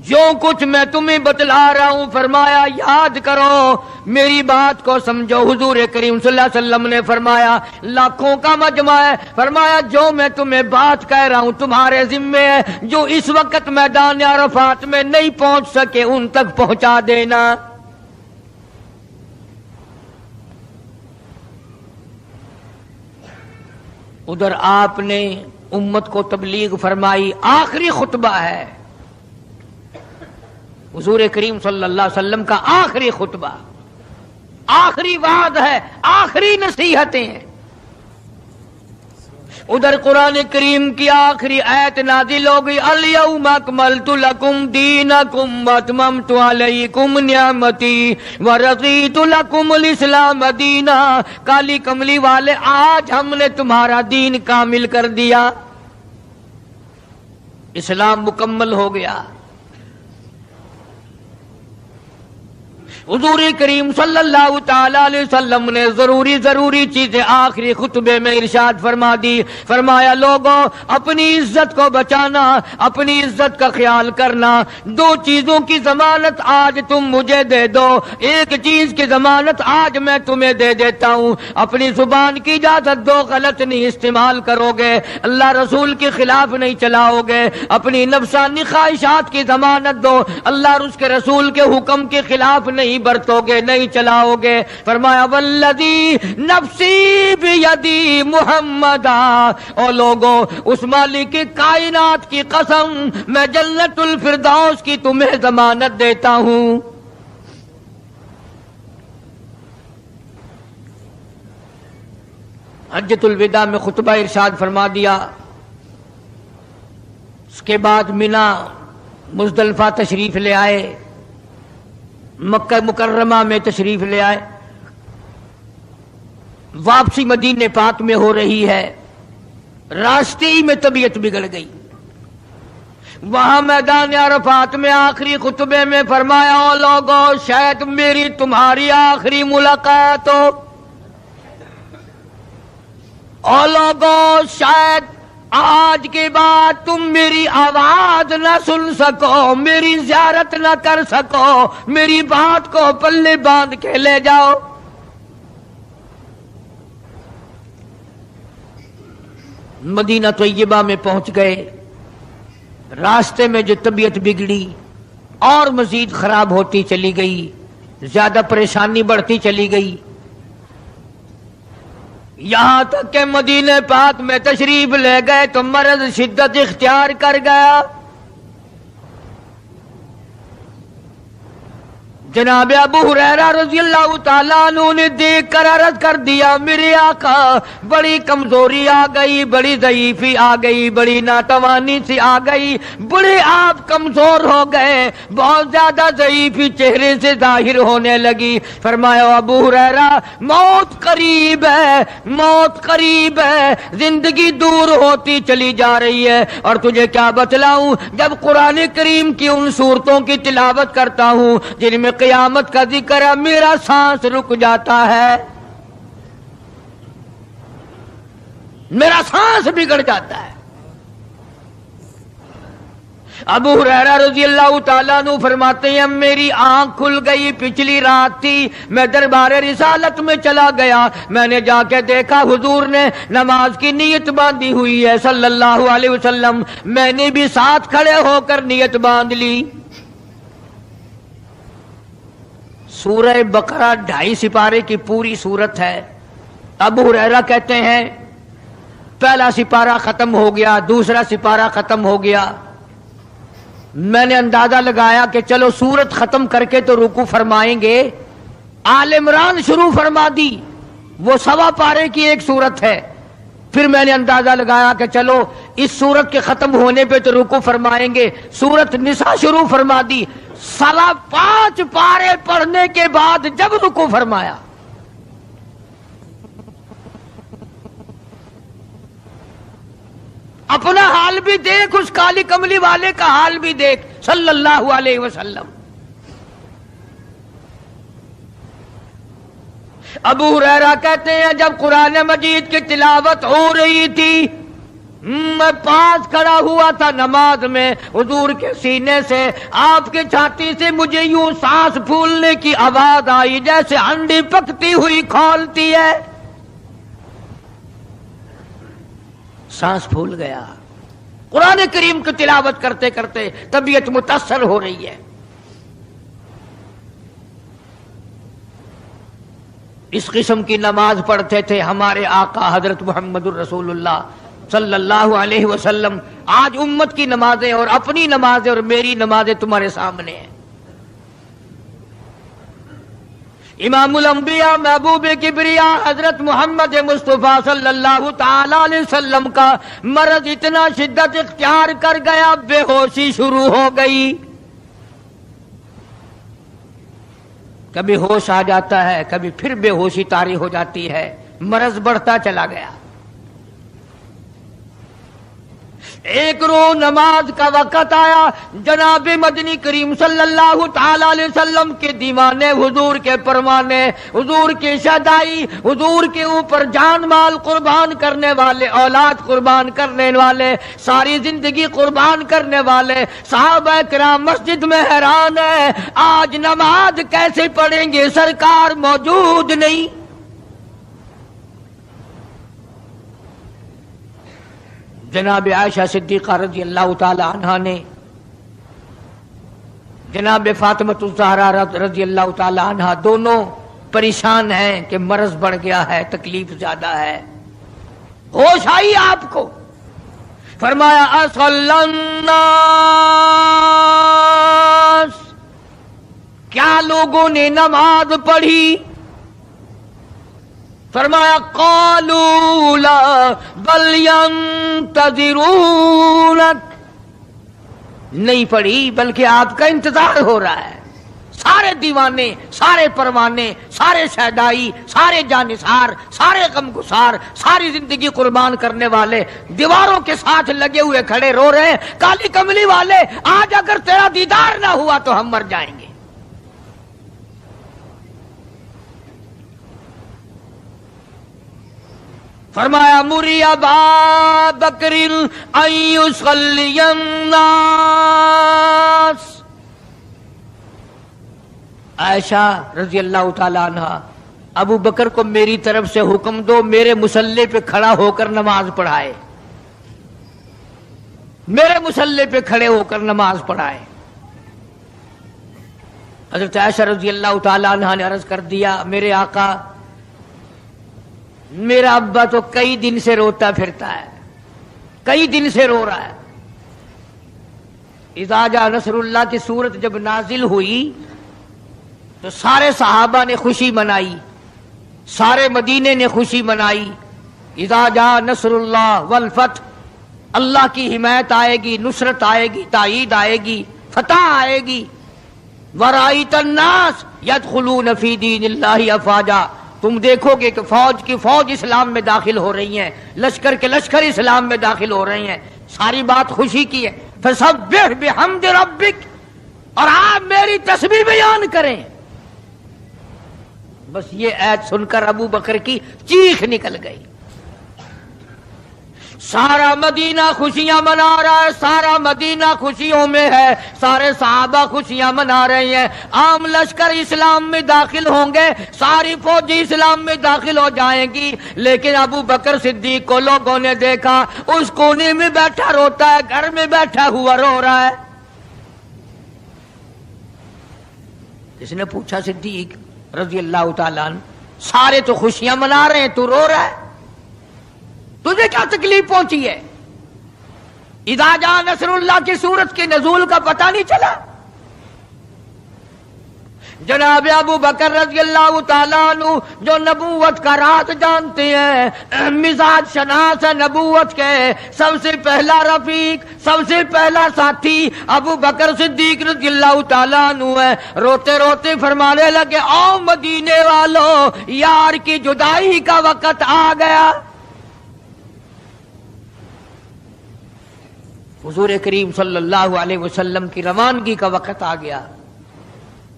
جو کچھ میں تمہیں بتلا رہا ہوں، فرمایا یاد کرو، میری بات کو سمجھو۔ حضور کریم صلی اللہ علیہ وسلم نے فرمایا لاکھوں کا مجمع ہے، فرمایا جو میں تمہیں بات کہہ رہا ہوں تمہارے ذمے ہے، جو اس وقت میدان عرفات میں نہیں پہنچ سکے ان تک پہنچا دینا۔ ادھر آپ نے امت کو تبلیغ فرمائی، آخری خطبہ ہے حضور کریم صلی اللہ علیہ وسلم کا، آخری خطبہ، آخری وعد ہے، آخری نصیحتیں ہیں۔ ادھر قرآن کریم کی آخری آیت نازل ہو گئی، الیوم اکملت لکم دینکم واتممت علیکم نعمتی ورضیت لکم الاسلام دینا۔ کالی کملی والے، آج ہم نے تمہارا دین کامل کر دیا، اسلام مکمل ہو گیا۔ حضور کریم صلی اللہ تعالی علیہ وسلم نے ضروری چیزیں آخری خطبے میں ارشاد فرما دی، فرمایا لوگوں اپنی عزت کو بچانا، اپنی عزت کا خیال کرنا۔ دو چیزوں کی ضمانت آج تم مجھے دے دو، ایک چیز کی ضمانت آج میں تمہیں دے دیتا ہوں، اپنی زبان کی اجازت دو، غلط نہیں استعمال کرو گے، اللہ رسول کے خلاف نہیں چلاؤ گے، اپنی نفسانی خواہشات کی ضمانت دو، اللہ اور اس کے رسول کے حکم کے خلاف نہیں برتو گے، نہیں چلاؤ گے۔ فرمایا والذی نفسی بیدی محمدا، او لوگوں اس مالک کائنات کی قسم، میں جنت الفردوس کی تمہیں ضمانت دیتا ہوں۔ حجۃ الوداع میں خطبہ ارشاد فرما دیا، اس کے بعد مینا مزدلفہ تشریف لے آئے، مکہ مکرمہ میں تشریف لے آئے، واپسی مدینہ پاک میں ہو رہی ہے، راستے ہی میں طبیعت بگڑ گئی۔ وہاں میدان عرفات میں آخری خطبے میں فرمایا، او لوگوں شاید میری تمہاری آخری ملاقات ہو، او لوگوں شاید آج کے بعد تم میری آواز نہ سن سکو، میری زیارت نہ کر سکو، میری بات کو پلے باندھ کے لے جاؤ۔ مدینہ طیبہ میں پہنچ گئے، راستے میں جو طبیعت بگڑی اور مزید خراب ہوتی چلی گئی، زیادہ پریشانی بڑھتی چلی گئی، یہاں تک کہ مدینہ پاک میں تشریف لے گئے تو مرض شدت اختیار کر گیا۔ جناب ابو ہریرہ رضی اللہ تعالیٰ عنہ نے دیکھ کر عرض کر دیا، میرے آقا بڑی کمزوری آ گئی، بڑی ضعیفی آ گئی، بڑی ناتوانی سی آ گئی، بڑے آپ کمزور ہو گئے، بہت زیادہ ضعیفی چہرے سے ظاہر ہونے لگی۔ فرمایا ابو ہریرہ موت قریب ہے، موت قریب ہے، زندگی دور ہوتی چلی جا رہی ہے، اور تجھے کیا بتلاؤں، جب قرآن کریم کی ان صورتوں کی تلاوت کرتا ہوں جن میں قیامت کا ذکر ہے، میرا سانس رک جاتا ہے، میرا سانس بگڑ جاتا ہے۔ ابو ہریرہ رضی اللہ تعالیٰ عنہ فرماتے ہیں میری آنکھ کھل گئی، پچھلی رات تھی، میں دربار رسالت میں چلا گیا، میں نے جا کے دیکھا حضور نے نماز کی نیت باندھی ہوئی ہے صلی اللہ علیہ وسلم، میں نے بھی ساتھ کھڑے ہو کر نیت باندھ لی۔ سورہ بقرہ 2.5 سپارے کی پوری سورت ہے۔ ابو ہریرہ کہتے ہیں پہلا سپارہ ختم ہو گیا، دوسرا سپارہ ختم ہو گیا، میں نے اندازہ لگایا کہ چلو سورت ختم کر کے تو رکوع فرمائیں گے، آل عمران شروع فرما دی، وہ 1.25 پارے کی ایک سورت ہے۔ پھر میں نے اندازہ لگایا کہ چلو اس سورت کے ختم ہونے پہ تو رکوع فرمائیں گے، سورت نساء شروع فرما دی، 5.25 پارے پڑھنے کے بعد جب رکوع فرمایا، اپنا حال بھی دیکھ، اس کالی کملی والے کا حال بھی دیکھ صلی اللہ علیہ وسلم۔ ابو ہریرہ کہتے ہیں جب قرآن مجید کی تلاوت ہو رہی تھی، میں پاس کھڑا ہوا تھا نماز میں، حضور کے سینے سے، آپ کے چھاتی سے مجھے یوں سانس پھولنے کی آواز آئی، جیسے ہنڈی پکتی ہوئی کھولتی ہے، سانس پھول گیا۔ قرآن کریم کی تلاوت کرتے کرتے طبیعت متاثر ہو رہی ہے۔ اس قسم کی نماز پڑھتے تھے ہمارے آقا حضرت محمد الرسول اللہ صلی اللہ علیہ وسلم۔ آج امت کی نمازیں اور اپنی نمازیں اور میری نمازیں تمہارے سامنے ہیں۔ امام الانبیاء محبوب کبریا حضرت محمد مصطفیٰ صلی اللہ تعالی علیہ وسلم کا مرض اتنا شدت اختیار کر گیا، بے ہوشی شروع ہو گئی. کبھی ہوش آ جاتا ہے، کبھی پھر بے ہوشی طاری ہو جاتی ہے، مرض بڑھتا چلا گیا. ایک روز نماز کا وقت آیا، جناب مدنی کریم صلی اللہ تعالی علیہ وسلم کے دیوانے، حضور کے پروانے، حضور کی شہدائی، حضور کے اوپر جان مال قربان کرنے والے، اولاد قربان کرنے والے، ساری زندگی قربان کرنے والے صحابہ کرام مسجد میں حیران ہیں، آج نماز کیسے پڑھیں گے، سرکار موجود نہیں. جناب عائشہ صدیقہ رضی اللہ تعالی عنہا نے جناب فاطمہ الزہرا رضی اللہ تعالی عنہا دونوں پریشان ہیں کہ مرض بڑھ گیا ہے، تکلیف زیادہ ہے. ہوش آئی آپ کو، فرمایا اصل الناس، کیا لوگوں نے نماز پڑھی؟ فرمایا قالوا لا بل ينتظرونك، نہیں پڑھی بلکہ آپ کا انتظار ہو رہا ہے. سارے دیوانے، سارے پروانے، سارے شہدائی، سارے جانثار، سارے غمگسار، ساری زندگی قربان کرنے والے دیواروں کے ساتھ لگے ہوئے کھڑے رو رہے ہیں، کالی کملی والے آج اگر تیرا دیدار نہ ہوا تو ہم مر جائیں گے. فرمایا مری ابا بکر ان یصلی الناس، عائشہ رضی اللہ تعالی عنہ، ابو بکر کو میری طرف سے حکم دو میرے مصلی پہ کھڑا ہو کر نماز پڑھائے، میرے مصلی پہ کھڑے ہو کر نماز پڑھائے. حضرت عائشہ رضی اللہ تعالی عنہ نے عرض کر دیا، میرے آقا میرا ابا تو کئی دن سے روتا پھرتا ہے، کئی دن سے رو رہا ہے. اذا جاء نصر اللہ کی صورت جب نازل ہوئی تو سارے صحابہ نے خوشی منائی، سارے مدینے نے خوشی منائی. اذا جاء نصر اللہ والفتح، اللہ کی حمایت آئے گی، نصرت آئے گی، تائید آئے گی، فتح آئے گی. ورأیت الناس یدخلون فی دین اللہ افواجا، تم دیکھو گے کہ فوج کی فوج اسلام میں داخل ہو رہی ہیں، لشکر کے لشکر اسلام میں داخل ہو رہے ہیں. ساری بات خوشی کی ہے. فسبح بحمد ربک، اور آپ میری تسبیح بیان کریں. بس یہ آیت سن کر ابو بکر کی چیخ نکل گئی. سارا مدینہ خوشیاں منا رہا ہے، سارا مدینہ خوشیوں میں ہے، سارے صحابہ خوشیاں منا رہے ہیں. عام لشکر اسلام میں داخل ہوں گے، ساری فوجی اسلام میں داخل ہو جائیں گی، لیکن ابو بکر صدیق کو لوگوں نے دیکھا اس کونے میں بیٹھا روتا ہے، گھر میں بیٹھا ہوا رو رہا ہے. اس نے پوچھا صدیق رضی اللہ تعالیٰ عنہ، سارے تو خوشیاں منا رہے ہیں، تو رو رہا ہے، تجھے کیا تکلیف پہنچی ہے؟ اذا جاء نصر اللہ کی سورت کے نزول کا پتہ نہیں چلا؟ جناب ابو بکر رضی اللہ تعالیٰ عنہ جو نبوت کا راز جانتے ہیں، مزاج شناس ہے نبوت کے، سب سے پہلا رفیق، سب سے پہلا ساتھی ابو بکر صدیق رضی اللہ تعالیٰ عنہ ہے. روتے روتے فرمانے لگے، او مدینے والوں، یار کی جدائی کا وقت آ گیا. حضور کریم صلی اللہ علیہ وسلم کی روانگی کا وقت آ گیا.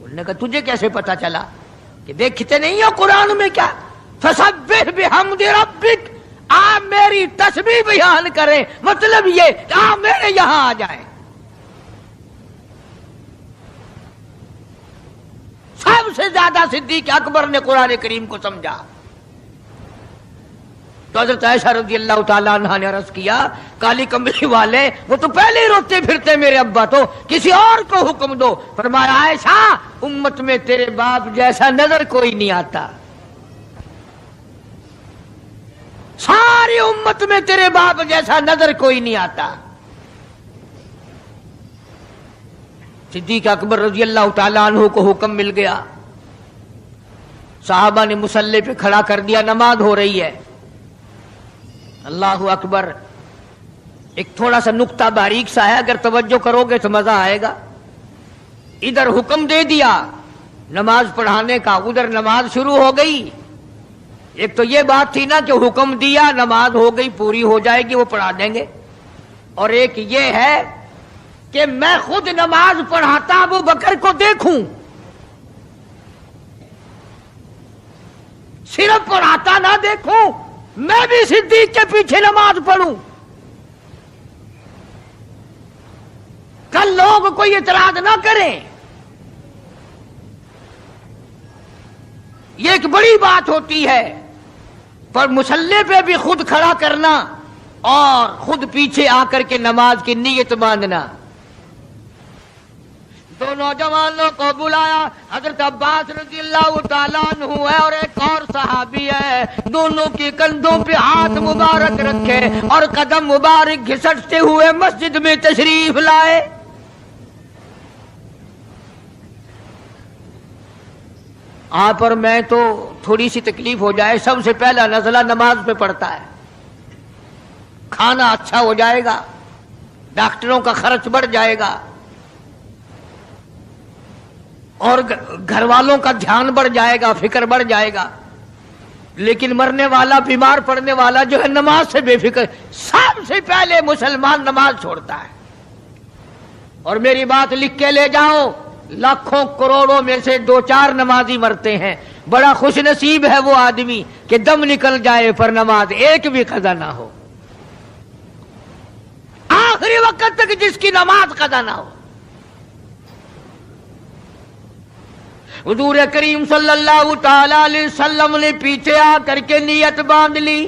انہوں نے کہا تجھے کیسے پتا چلا؟ کہ دیکھتے نہیں ہو قرآن میں کیا؟ فسبح بحمد ربک، آپ میری تسبیح بیان کریں، مطلب یہ کہ آپ میرے یہاں آ جائیں. سب سے زیادہ صدیق اکبر نے قرآن کریم کو سمجھا. تو حضرت عائشہ رضی اللہ تعالیٰ عنہ نے عرض کیا، کالی کملی والے وہ تو پہلے ہی روتے پھرتے میرے ابا، تو کسی اور کو حکم دو. فرمایا عائشہ، امت میں تیرے باپ جیسا نظر کوئی نہیں آتا، ساری امت میں تیرے باپ جیسا نظر کوئی نہیں آتا. صدیق اکبر رضی اللہ تعالیٰ عنہ کو حکم مل گیا، صحابہ نے مصلی پہ کھڑا کر دیا، نماز ہو رہی ہے۔ اللہ اکبر۔ ایک تھوڑا سا نقطہ باریک سا ہے، اگر توجہ کرو گے تو مزہ آئے گا۔ ادھر حکم دے دیا نماز پڑھانے کا، ادھر نماز شروع ہو گئی۔ ایک تو یہ بات تھی نا کہ حکم دیا، نماز ہو گئی، پوری ہو جائے گی، وہ پڑھا دیں گے، اور ایک یہ ہے کہ میں خود نماز پڑھاتا ابو بکر کو دیکھوں، صرف پڑھاتا نہ دیکھوں، میں بھی صدیق کے پیچھے نماز پڑھوں۔ کل لوگ کوئی اعتراض نہ کریں، یہ ایک بڑی بات ہوتی ہے، پر مصلی پہ بھی خود کھڑا کرنا اور خود پیچھے آ کر کے نماز کی نیت باندھنا۔ دو نوجوانوں کو بلایا، حضرت عباس رضی اللہ تعالیٰ عنہ ہے اور ایک اور صحابی ہے، دونوں کے کندھوں پہ ہاتھ مبارک رکھے اور قدم مبارک گھسٹتے ہوئے مسجد میں تشریف لائے۔ آپ اور میں تو تھوڑی سی تکلیف ہو جائے، سب سے پہلا نزلہ نماز پہ پڑتا ہے، کھانا اچھا ہو جائے گا، ڈاکٹروں کا خرچ بڑھ جائے گا، اور گھر والوں کا دھیان بڑھ جائے گا، فکر بڑھ جائے گا، لیکن مرنے والا، بیمار پڑنے والا جو ہے نماز سے بے فکر، سب سے پہلے مسلمان نماز چھوڑتا ہے۔ اور میری بات لکھ کے لے جاؤ، لاکھوں کروڑوں میں سے 2-4 نمازی مرتے ہیں، بڑا خوش نصیب ہے وہ آدمی کہ دم نکل جائے پر نماز ایک بھی قضا نہ ہو، آخری وقت تک جس کی نماز قضا نہ ہو۔ حضور کریم صلی اللہ تعالی علیہ وسلم نے پیچھے آ کر کے نیت باندھ لی۔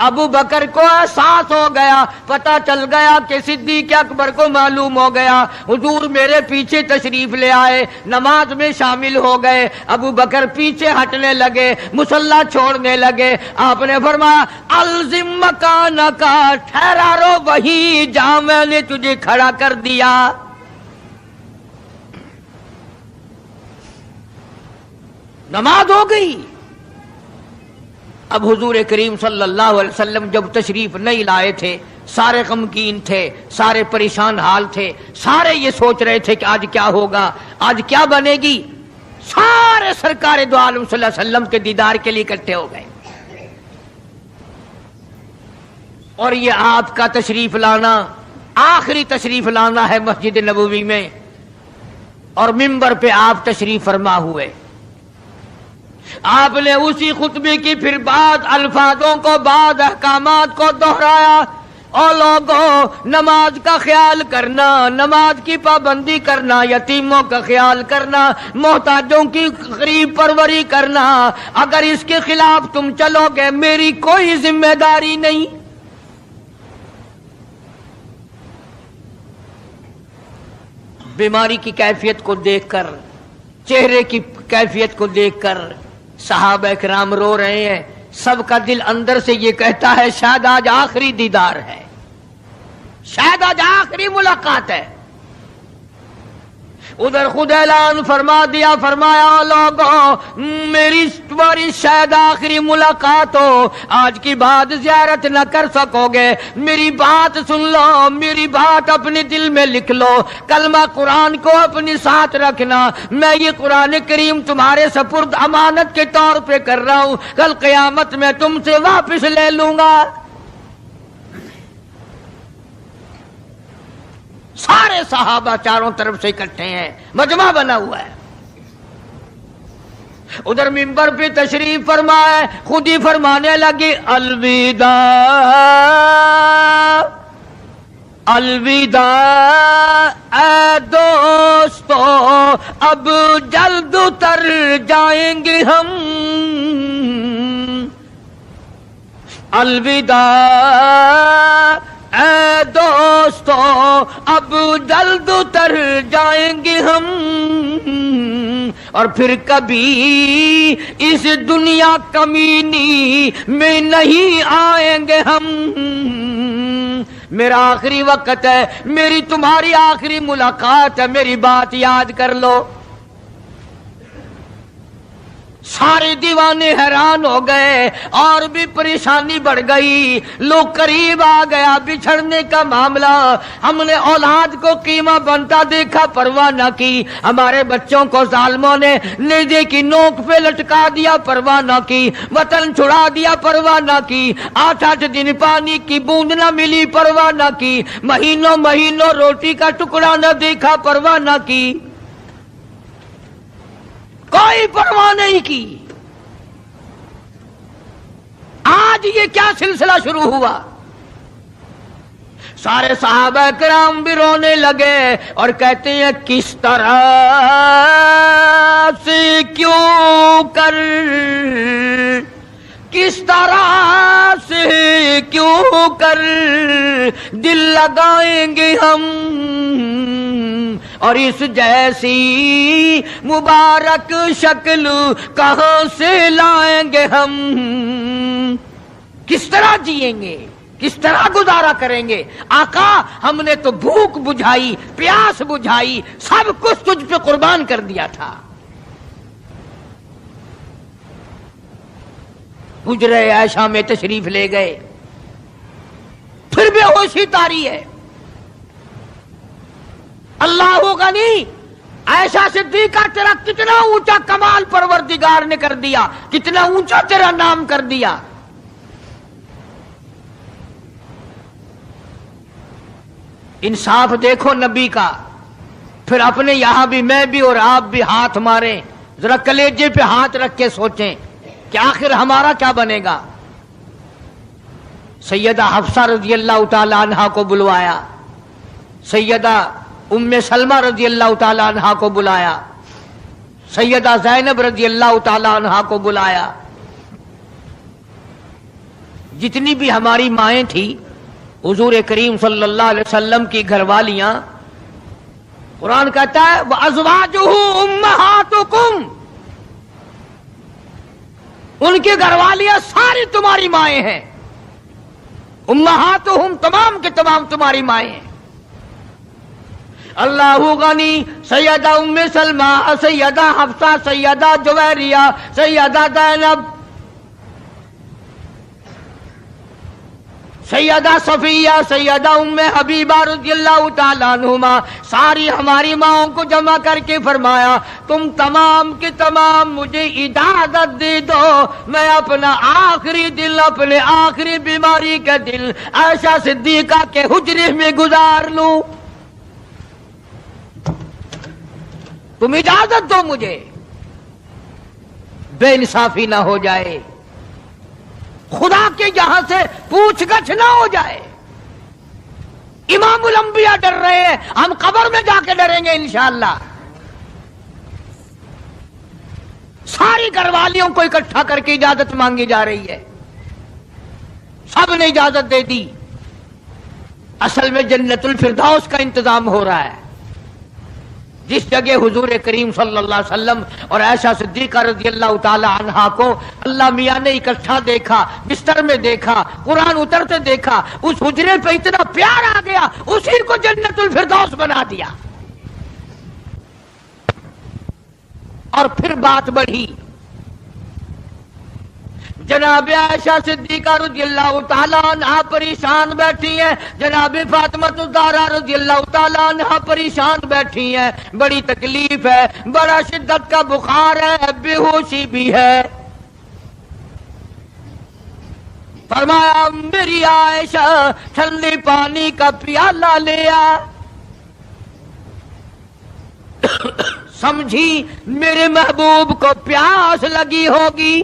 ابو بکر کو احساس ہو گیا، پتہ چل گیا کہ صدیق اکبر کو معلوم ہو گیا، حضور میرے پیچھے تشریف لے آئے، نماز میں شامل ہو گئے۔ ابو بکر پیچھے ہٹنے لگے، مصلی چھوڑنے لگے۔ آپ نے فرمایا الزم مکانک، ٹھہرا رو وہیں جہاں میں نے تجھے کھڑا کر دیا۔ نماز ہو گئی۔ اب حضور کریم صلی اللہ علیہ وسلم جب تشریف نہیں لائے تھے، سارے غمگین تھے، سارے پریشان حال تھے، سارے یہ سوچ رہے تھے کہ آج کیا ہوگا، آج کیا بنے گی۔ سارے سرکار دو عالم صلی اللہ علیہ وسلم کے دیدار کے لیے اکٹھے ہو گئے، اور یہ آپ کا تشریف لانا، آخری تشریف لانا ہے مسجد نبوی میں، اور منبر پہ آپ تشریف فرما ہوئے۔ آپ نے اسی خطبے کی پھر بعد الفاظوں کو، بعد احکامات کو دہرایا، اور لوگوں نماز کا خیال کرنا، نماز کی پابندی کرنا، یتیموں کا خیال کرنا، محتاجوں کی غریب پروری کرنا، اگر اس کے خلاف تم چلو گے میری کوئی ذمہ داری نہیں۔ بیماری کی کیفیت کو دیکھ کر، چہرے کی کیفیت کو دیکھ کر صحابہ کرام رو رہے ہیں، سب کا دل اندر سے یہ کہتا ہے شاید آج آخری دیدار ہے، شاید آج آخری ملاقات ہے۔ ادھر خود اعلان فرما دیا، فرمایا لوگوں میری تمہاری شاید آخری ملاقات ہو، آج کی بعد زیارت نہ کر سکو گے، میری بات سن لو، میری بات اپنے دل میں لکھ لو، کلمہ قرآن کو اپنے ساتھ رکھنا، میں یہ قرآن کریم تمہارے سپرد امانت کے طور پہ کر رہا ہوں، کل قیامت میں تم سے واپس لے لوں گا۔ سارے صحابہ چاروں طرف سے اکٹھے ہیں، مجمع بنا ہوا ہے۔ ادھر منبر پہ تشریف فرمائے، خود ہی فرمانے لگی الوداع الوداع اے دوستو، اب جلد اتر جائیں گے ہم، الوداع اے دوستو اب جلد اتر جائیں گے ہم، اور پھر کبھی اس دنیا کمینی میں نہیں آئیں گے ہم۔ میرا آخری وقت ہے، میری تمہاری آخری ملاقات ہے، میری بات یاد کر لو۔ سارے دیوانے حیران ہو گئے اور بھی پریشانی بڑھ گئی. لوگ قریب آ گیا بچھڑنے کا معاملہ. ہم نے اولاد کو قیمہ بنتا دیکھا پرواہ نہ کی. ہمارے بچوں کو ظالموں نے نیزے کی نوک پہ لٹکا دیا پرواہ نہ کی. وطن چھڑا دیا پرواہ نہ کی. 8 دن پانی کی بوند نہ ملی پرواہ نہ کی. مہینوں مہینوں روٹی کا ٹکڑا نہ دیکھا پرواہ نہ کی. کوئی پرواہ نہیں کی. آج یہ کیا سلسلہ شروع ہوا؟ سارے صحابہ کرام بھی رونے لگے اور کہتے ہیں کس طرح سے کیوں کر، کس طرح سے کیوں کر دل لگائیں گے ہم، اور اس جیسی مبارک شکل کہاں سے لائیں گے ہم. کس طرح جئیں گے، کس طرح گزارا کریں گے؟ آقا ہم نے تو بھوک بجھائی، پیاس بجھائی، سب کچھ تجھ پہ قربان کر دیا تھا. حجرہ عائشہ میں تشریف لے گئے، پھر بے ہوشی طاری ہے. اللہ غنی، عائشہ صدیقہ تیرا کتنا اونچا کمال پروردگار نے کر دیا، کتنا اونچا تیرا نام کر دیا. انصاف دیکھو نبی کا. پھر اپنے یہاں بھی میں بھی اور آپ بھی ہاتھ ماریں، ذرا کلیجے پہ ہاتھ رکھ کے سوچیں کہ آخر ہمارا کیا بنے گا. سیدہ حفصہ رضی اللہ تعالی عنہا کو بلوایا، سیدہ ام سلمہ رضی اللہ تعالی عنہا کو بلایا، سیدہ زینب رضی اللہ تعالی عنہا کو بلایا. جتنی بھی ہماری مائیں تھیں، حضور کریم صلی اللہ علیہ وسلم کی گھر والیاں، قرآن کہتا ہے وَأَزْوَاجُهُ أُمَّهَاتُكُمْ، ان کی گھر والیاں ساری تمہاری مائیں ہیں. امہاتہم تمام کے تمام تمہاری مائیں ہیں. اللہ غنی، سیدہ ام سلمہ، سیدہ حفصہ، سیدہ جویریہ، سیدہ زینب، سیدہ صفیہ، سیدہ ام حبیبہ رضی اللہ تعالیٰ عنہما، ساری ہماری ماؤں کو جمع کر کے فرمایا تم تمام کے تمام مجھے اجازت دے دو، میں اپنا آخری دل، اپنے آخری بیماری کا دل عائشہ صدیقہ کے حجرے میں گزار لوں. تم اجازت دو مجھے، بے انصافی نہ ہو جائے، خدا کے یہاں سے پوچھ گچھ نہ ہو جائے. امام الانبیاء ڈر رہے ہیں، ہم قبر میں جا کے ڈریں گے انشاءاللہ. ساری گھر والیوں کو اکٹھا کر کے اجازت مانگی جا رہی ہے، سب نے اجازت دے دی. اصل میں جنت الفردوس کا انتظام ہو رہا ہے، جس جگہ حضور کریم صلی اللہ علیہ وسلم اور عائشہ صدیقہ رضی اللہ تعالی عنہا کو اللہ میاں نے اکٹھا دیکھا، بستر میں دیکھا، قرآن اترتے دیکھا، اس حجرے پہ اتنا پیار آ گیا، اسی کو جنت الفردوس بنا دیا. اور پھر بات بڑھی. جناب عائشہ صدیقہ رضی اللہ تعالیٰ عنہا پریشان بیٹھی ہیں، جناب فاطمہ الزہرا رضی اللہ تعالیٰ عنہا پریشان بیٹھی ہیں، بڑی تکلیف ہے، بڑا شدت کا بخار ہے، بے ہوشی بھی ہے. فرمایا میری عائشہ ٹھنڈے پانی کا پیالہ لے آ. سمجھی میرے محبوب کو پیاس لگی ہوگی،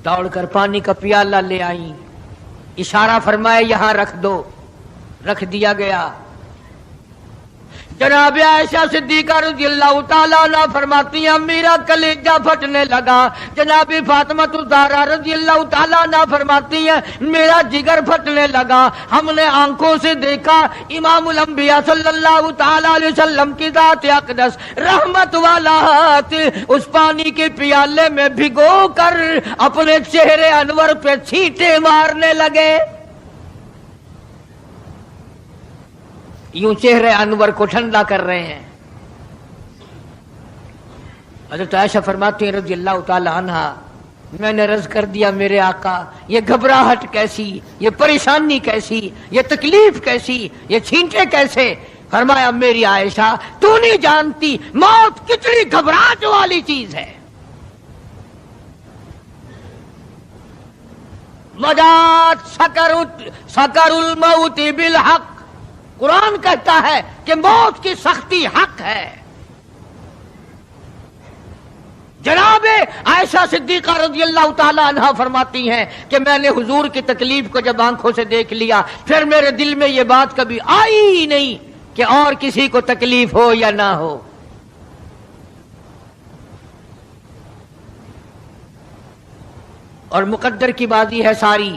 دوڑ کر پانی کا پیالہ لے آئی. اشارہ فرمایا یہاں رکھ دو، رکھ دیا گیا. جناب عائشہ صدیقہ رضی اللہ تعالیٰ عنہ فرماتی ہیں میرا کلیجہ پھٹنے لگا. جناب فاطمہ الزہرا رضی اللہ تعالیٰ عنہ فرماتی ہیں میرا جگر پھٹنے لگا. ہم نے آنکھوں سے دیکھا امام الانبیاء صلی اللہ تعالیٰ علیہ وسلم کی ذات اقدس رحمت والا ہاتھ اس پانی کے پیالے میں بھگو کر اپنے چہرے انور پہ چھینٹے مارنے لگے. یوں چہرے انور کو ٹھنڈا کر رہے ہیں. حضرت عائشہ فرماتی ہیں رضی اللہ تعالی عنہا میں نے عرض کر دیا میرے آقا یہ گھبراہٹ کیسی، یہ پریشانی کیسی، یہ تکلیف کیسی، یہ چھینٹے کیسے؟ فرمایا میری عائشہ تو نہیں جانتی موت کتنی گھبراہٹ والی چیز ہے۔ وجات سکر الموت بالحق، قرآن کہتا ہے کہ موت کی سختی حق ہے۔ جناب عائشہ صدیقہ رضی اللہ تعالی عنہا فرماتی ہیں کہ میں نے حضور کی تکلیف کو جب آنکھوں سے دیکھ لیا پھر میرے دل میں یہ بات کبھی آئی ہی نہیں کہ اور کسی کو تکلیف ہو یا نہ ہو۔ اور مقدر کی بازی ہے ساری،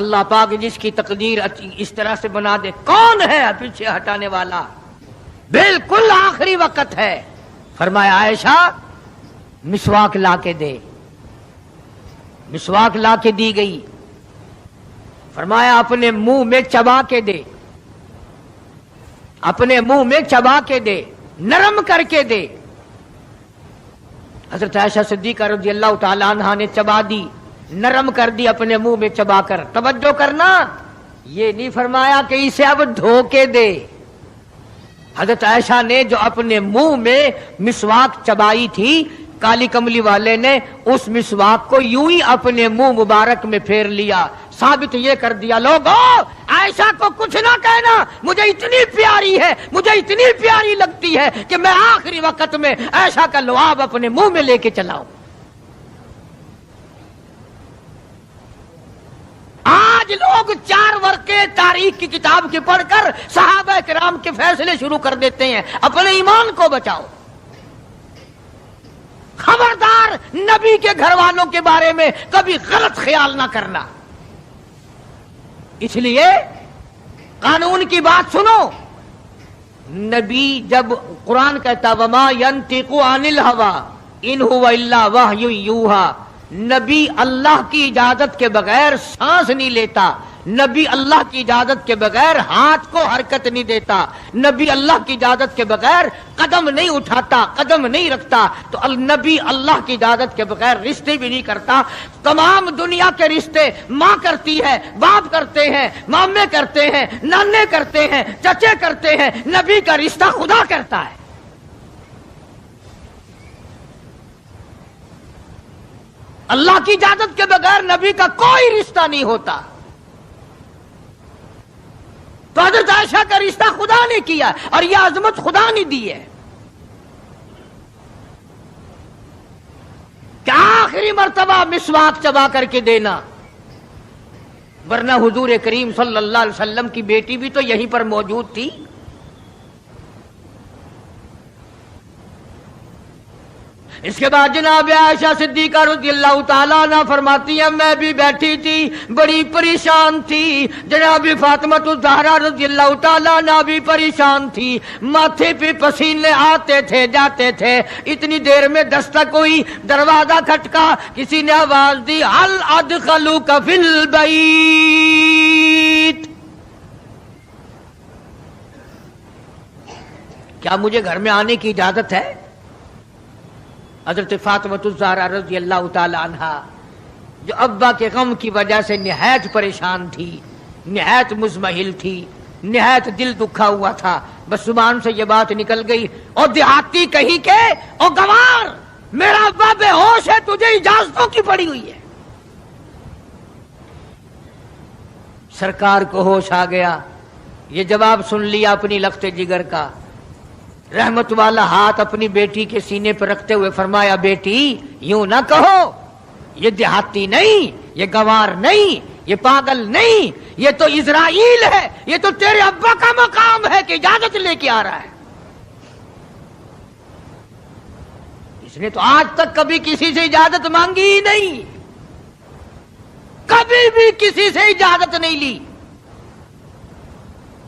اللہ پاک جس کی تقدیر اس طرح سے بنا دے، کون ہے پیچھے ہٹانے والا؟ بالکل آخری وقت ہے۔ فرمایا عائشہ مسواک لا کے دے، مسواک لا کے دی گئی۔ فرمایا اپنے منہ میں چبا کے دے، اپنے منہ میں چبا کے دے، نرم کر کے دے۔ حضرت عائشہ صدیقہ رضی اللہ تعالی عنہا نے چبا دی، نرم کر دی اپنے منہ میں چبا کر۔ توجہ کرنا، یہ نہیں فرمایا کہ اسے اب دھو کے دے۔ حضرت عائشہ نے جو اپنے منہ میں مسواک چبائی تھی، کالی کملی والے نے اس مسواک کو یوں ہی اپنے منہ مبارک میں پھیر لیا، ثابت یہ کر دیا لوگوں عائشہ کو کچھ نہ کہنا، مجھے اتنی پیاری ہے، مجھے اتنی پیاری لگتی ہے کہ میں آخری وقت میں عائشہ کا لعاب اپنے منہ میں لے کے چلاؤں۔ آج لوگ 4 ورقے تاریخ کی کتاب کے پڑھ کر صحابہ کرام کے فیصلے شروع کر دیتے ہیں۔ اپنے ایمان کو بچاؤ، خبردار نبی کے گھر والوں کے بارے میں کبھی غلط خیال نہ کرنا۔ اس لیے قانون کی بات سنو، نبی جب قرآن کہتا وما ينطق عن الهوى ان هو الا وحی یوحى، نبی اللہ کی اجازت کے بغیر سانس نہیں لیتا، نبی اللہ کی اجازت کے بغیر ہاتھ کو حرکت نہیں دیتا، نبی اللہ کی اجازت کے بغیر قدم نہیں اٹھاتا، قدم نہیں رکھتا، تو نبی اللہ کی اجازت کے بغیر رشتے بھی نہیں کرتا۔ تمام دنیا کے رشتے ماں کرتی ہے، باپ کرتے ہیں، مامے کرتے ہیں، نانے کرتے ہیں، چچے کرتے ہیں، نبی کا رشتہ خدا کرتا ہے۔ اللہ کی اجازت کے بغیر نبی کا کوئی رشتہ نہیں ہوتا۔ تو حضرت عائشہ کا رشتہ خدا نے کیا اور یہ عظمت خدا نے دی ہے کہ آخری مرتبہ مسواک چبا کر کے دینا، ورنہ حضور کریم صلی اللہ علیہ وسلم کی بیٹی بھی تو یہیں پر موجود تھی۔ اس کے بعد جناب عائشہ صدیقہ رضی اللہ تعالیٰ عنہ فرماتی ہیں میں بھی بیٹھی تھی، بڑی پریشان تھی۔ جناب فاطمہ الزہرا رضی اللہ تعالیٰ عنہ بھی پریشان تھی، ماتھے پہ پسینے آتے تھے جاتے تھے۔ اتنی دیر میں دستک ہوئی، دروازہ کھٹکا، کسی نے آواز دی ہل ادخلوک فی البیت، کیا مجھے گھر میں آنے کی اجازت ہے؟ حضرت فاطمہ الزہرا رضی اللہ تعالی عنہا جو ابا کے غم کی وجہ سے نہایت پریشان تھی، نہایت مزمحل تھی، نہایت دل دکھا ہوا تھا، بس زبان سے یہ بات نکل گئی اور دیہاتی کہیں کہ او گوار میرا ابا بے ہوش ہے، تجھے اجازتوں کی پڑی ہوئی ہے۔ سرکار کو ہوش آ گیا، یہ جواب سن لیا اپنی لخت جگر کا، رحمت والا ہاتھ اپنی بیٹی کے سینے پر رکھتے ہوئے فرمایا بیٹی یوں نہ کہو، یہ دیہاتی نہیں، یہ گوار نہیں، یہ پاگل نہیں، یہ تو اسرائیل ہے، یہ تو تیرے ابا کا مقام ہے کہ اجازت لے کے آ رہا ہے۔ اس نے تو آج تک کبھی کسی سے اجازت مانگی ہی نہیں، کبھی بھی کسی سے اجازت نہیں لی۔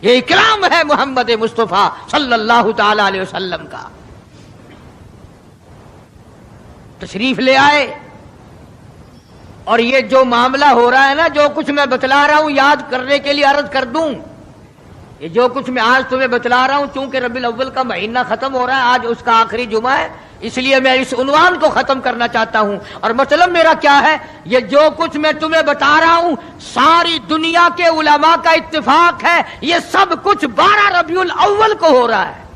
یہ اکرام ہے محمد مصطفیٰ صلی اللہ تعالی علیہ وسلم کا۔ تشریف لے آئے اور یہ جو معاملہ ہو رہا ہے نا، جو کچھ میں بتلا رہا ہوں یاد کرنے کے لیے عرض کر دوں یہ جو کچھ میں آج تمہیں بتلا رہا ہوں، چونکہ ربیع الاول کا مہینہ ختم ہو رہا ہے، آج اس کا آخری جمعہ ہے، اس لیے میں اس عنوان کو ختم کرنا چاہتا ہوں۔ اور مطلب میرا کیا ہے، یہ جو کچھ میں تمہیں بتا رہا ہوں ساری دنیا کے علماء کا اتفاق ہے، یہ سب کچھ 12 ربیع الاول کو ہو رہا ہے۔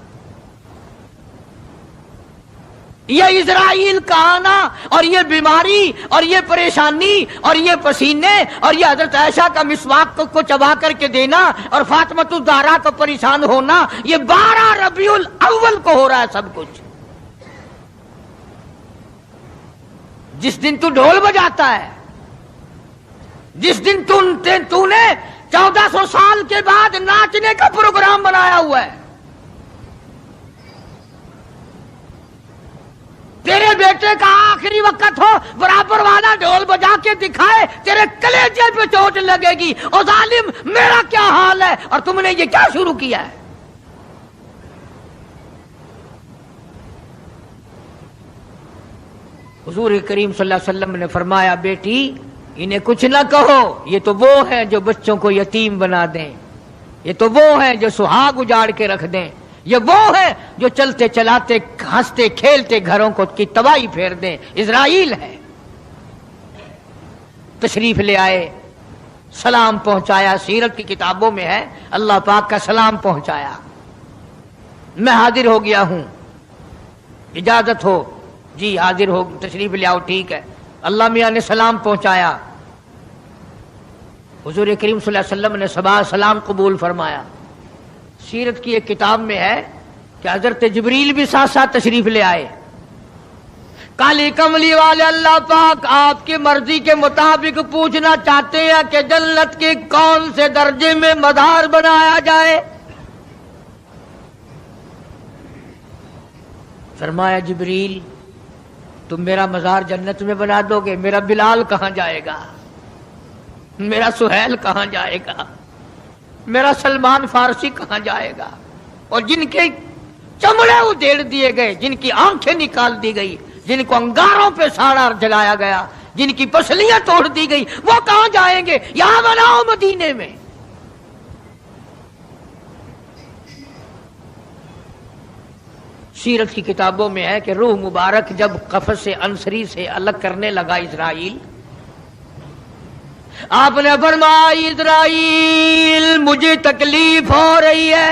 یہ اسرائیل کا آنا اور یہ بیماری اور یہ پریشانی اور یہ پسینے اور یہ حضرت عائشہ کا مسواک کو چبا کر کے دینا اور فاطمۃ الزہرا کو پریشان ہونا، یہ 12 ربیع الاول کو ہو رہا ہے سب کچھ۔ جس دن تو ڈھول بجاتا ہے، جس دن تو نے 1400 سال کے بعد ناچنے کا پروگرام بنایا ہوا ہے، تیرے بیٹے کا آخری وقت ہو، برابر والا ڈھول بجا کے دکھائے، تیرے کلیجے پہ چوٹ لگے گی، او ظالم میرا کیا حال ہے، اور تم نے یہ کیا شروع کیا ہے؟ حضور کریم صلی اللہ علیہ وسلم نے فرمایا، بیٹی انہیں کچھ نہ کہو، یہ تو وہ ہیں جو بچوں کو یتیم بنا دیں، یہ تو وہ ہیں جو سہاگ اجاڑ کے رکھ دیں، یہ وہ ہے جو چلتے چلاتے ہنستے کھیلتے گھروں کو کی تباہی پھیر دیں۔ اسرائیل ہے۔ تشریف لے آئے، سلام پہنچایا، سیرت کی کتابوں میں ہے اللہ پاک کا سلام پہنچایا۔ میں حاضر ہو گیا ہوں، اجازت ہو؟ جی حاضر ہو، تشریف لے آؤ، ٹھیک ہے۔ اللہ میاں نے سلام پہنچایا، حضور کریم صلی اللہ علیہ وسلم نے سلام قبول فرمایا۔ سیرت کی ایک کتاب میں ہے کہ حضرت جبریل بھی ساتھ ساتھ تشریف لے آئے۔ کالی کملی والے اللہ پاک آپ کی مرضی کے مطابق پوچھنا چاہتے ہیں کہ جنت کے کون سے درجے میں مدار بنایا جائے؟ فرمایا جبریل تم میرا مزار جنت میں بنا دو گے، میرا بلال کہاں جائے گا، میرا سہیل کہاں جائے گا، میرا سلمان فارسی کہاں جائے گا؟ اور جن کے چمڑے ادھیڑ دیے گئے، جن کی آنکھیں نکال دی گئی، جن کو انگاروں پہ ساڑا جلایا گیا، جن کی پسلیاں توڑ دی گئی، وہ کہاں جائیں گے؟ یہاں بناؤ مدینے میں۔ سیرت کی کتابوں میں ہے کہ روح مبارک جب قفس انصری سے الگ کرنے لگا اسرائیل، آپ نے فرمایا اسرائیل مجھے تکلیف ہو رہی ہے۔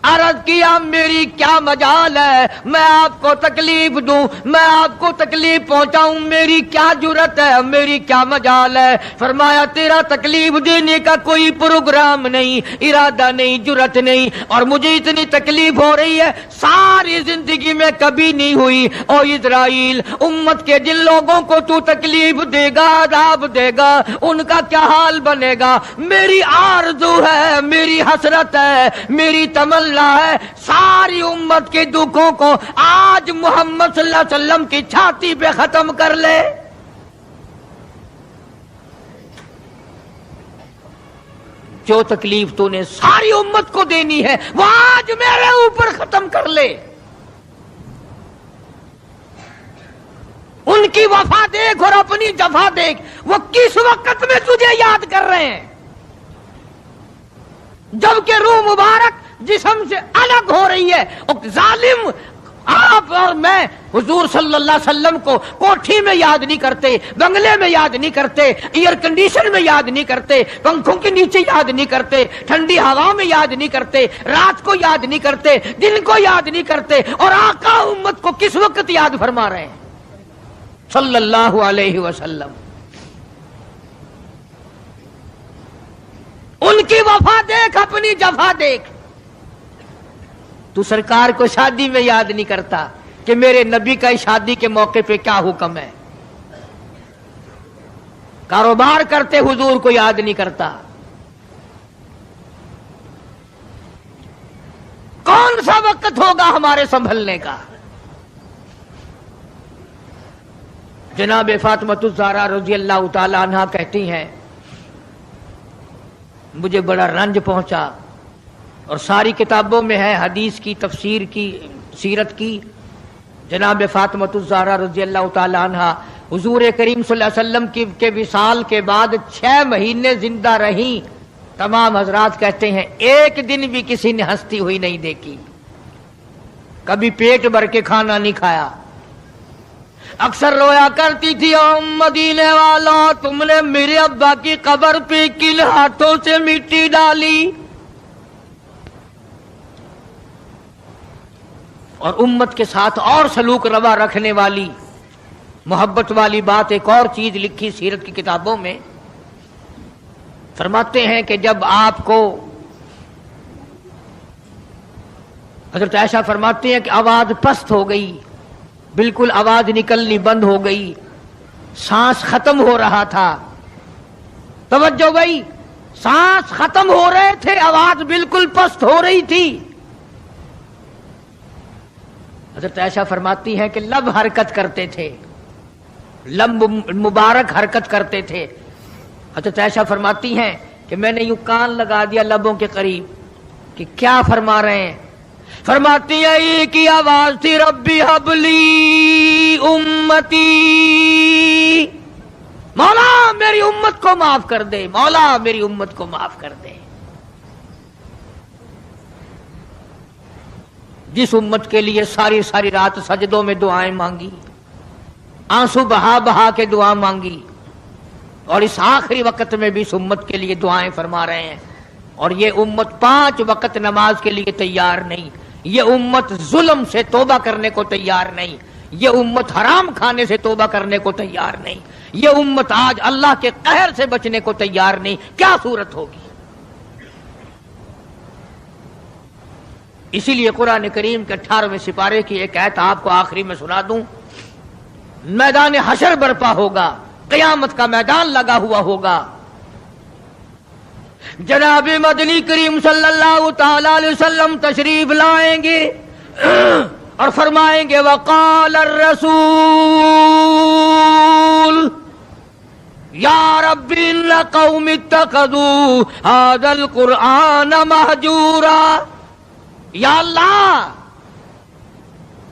عرض کیا میری کیا مجال ہے میں آپ کو تکلیف دوں، میں آپ کو تکلیف پہنچاؤں، میری کیا جرت ہے، میری کیا مجال ہے؟ فرمایا تیرا تکلیف دینے کا کوئی پروگرام نہیں، ارادہ نہیں، جرت نہیں، اور مجھے اتنی تکلیف ہو رہی ہے ساری زندگی میں کبھی نہیں ہوئی۔ او اسرائیل، امت کے جن لوگوں کو تو تکلیف دے گا، عذاب دے گا، ان کا کیا حال بنے گا؟ میری آرزو ہے، میری حسرت ہے، میری تمنا ہے ساری امت کے دکھوں کو آج محمد صلی اللہ علیہ وسلم کی چھاتی پہ ختم کر لے۔ جو تکلیف تو نے ساری امت کو دینی ہے وہ آج میرے اوپر ختم کر لے۔ ان کی وفا دیکھ اور اپنی جفا دیکھ، وہ کس وقت میں تجھے یاد کر رہے ہیں جبکہ روح مبارک جسم سے الگ ہو رہی ہے۔ ظالم، آپ اور میں حضور صلی اللہ علیہ وسلم کو کوٹھی میں یاد نہیں کرتے، بنگلے میں یاد نہیں کرتے، ایئر کنڈیشن میں یاد نہیں کرتے، پنکھوں کے نیچے یاد نہیں کرتے، ٹھنڈی ہوا میں یاد نہیں کرتے، رات کو یاد نہیں کرتے، دن کو یاد نہیں کرتے، اور آقا امت کو کس وقت یاد فرما رہے ہیں صلی اللہ علیہ وسلم۔ ان کی وفا دیکھ، اپنی جفا دیکھ۔ تو سرکار کو شادی میں یاد نہیں کرتا کہ میرے نبی کا شادی کے موقع پہ کیا حکم ہے۔ کاروبار کرتے حضور کو یاد نہیں کرتا۔ کون سا وقت ہوگا ہمارے سنبھلنے کا؟ جناب فاطمۃ الزہرا رضی اللہ تعالی عنہا کہتی ہیں مجھے بڑا رنج پہنچا، اور ساری کتابوں میں ہے حدیث کی، تفسیر کی، سیرت کی، جناب فاطمۃ الزہرا رضی اللہ تعالی عنہا حضور کریم صلی اللہ علیہ وسلم کے وصال کے بعد 6 مہینے زندہ رہیں، تمام حضرات کہتے ہیں ایک دن بھی کسی نے ہنستی ہوئی نہیں دیکھی، کبھی پیٹ بھر کے کھانا نہیں کھایا، اکثر رویا کرتی تھی او مدینے والوں تم نے میرے ابا کی قبر پہ کن ہاتھوں سے مٹی ڈالی. اور امت کے ساتھ اور سلوک روا رکھنے والی محبت والی بات ایک اور چیز لکھی سیرت کی کتابوں میں، فرماتے ہیں کہ جب آپ کو حضرت عائشہ فرماتے ہیں کہ آواز پست ہو گئی، بالکل آواز نکلنی بند ہو گئی، سانس ختم ہو رہا تھا، توجہ گئی، سانس ختم ہو رہے تھے، آواز بالکل پست ہو رہی تھی. حضرت عائشہ فرماتی ہیں کہ لب حرکت کرتے تھے، لب مبارک حرکت کرتے تھے. حضرت عائشہ فرماتی ہیں کہ میں نے یوں کان لگا دیا لبوں کے قریب کہ کیا فرما رہے ہیں. فرماتی ہیں ایک ہی آواز تھی، ربی حبلی امتی، مولا میری امت کو معاف کر دے، مولا میری امت کو معاف کر دے. جس امت کے لیے ساری ساری رات سجدوں میں دعائیں مانگی، آنسو بہا بہا کے دعا مانگی، اور اس آخری وقت میں بھی اس امت کے لیے دعائیں فرما رہے ہیں. اور یہ امت 5 وقت نماز کے لیے تیار نہیں، یہ امت ظلم سے توبہ کرنے کو تیار نہیں، یہ امت حرام کھانے سے توبہ کرنے کو تیار نہیں، یہ امت آج اللہ کے قہر سے بچنے کو تیار نہیں. کیا صورت ہوگی؟ اسی لیے قرآن کریم کے 18ویں سپارے کی ایک آیت آپ کو آخری میں سنا دوں. میدان حشر برپا ہوگا، قیامت کا میدان لگا ہوا ہوگا، جناب مدنی کریم صلی اللہ تعالی علیہ وسلم تشریف لائیں گے اور فرمائیں گے وقال الرسول یا رب ان قوم اتخذوا هذا القرآن مہجورا. یا اللہ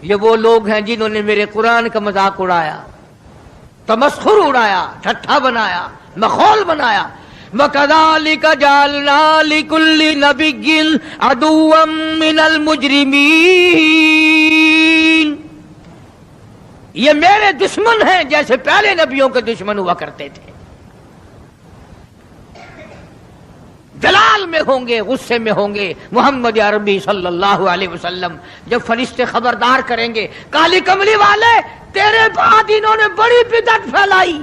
یہ وہ لوگ ہیں جنہوں نے میرے قرآن کا مذاق اڑایا، تمسخر اڑایا، ٹھٹھا بنایا، مخول بنایا. وَكَذَلِكَ جَعَلْنَا لِكُلِّ نَبِيٍّ عَدُوًّا مِّنَ الْمُجْرِمِينَ. یہ میرے دشمن ہیں جیسے پہلے نبیوں کے دشمن ہوا کرتے تھے. جلال میں ہوں گے، غصے میں ہوں گے. محمد عربی صلی اللہ علیہ وسلم جب فرشتے خبردار کریں گے کالی کملی والے تیرے بعد انہوں نے بڑی بدعت پھیلائی،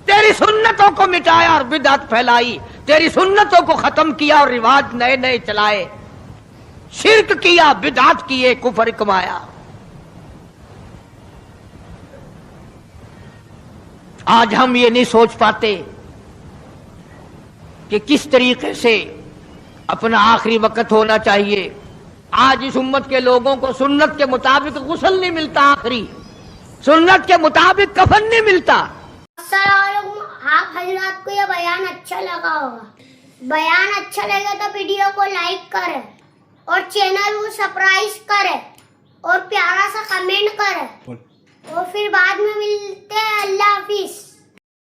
تیری سنتوں کو مٹایا اور بدعت پھیلائی، تیری سنتوں کو ختم کیا اور رواج نئے نئے چلائے، شرک کیا، بدعت کیے، کفر کمایا. آج ہم یہ نہیں سوچ پاتے کہ کس طریقے سے اپنا آخری وقت ہونا چاہیے. آج اس امت کے لوگوں کو سنت کے مطابق غسل نہیں ملتا، آخری سنت کے مطابق کفن نہیں ملتا. السلام علیکم. آپ حضرات کو یہ بیان اچھا لگا ہوگا. بیان اچھا لگا تو ویڈیو کو لائک کریں اور چینل کو سبسکرائب کریں اور پیارا سا کمنٹ کریں اور پھر بعد میں ملتے ہیں. اللہ حافظ.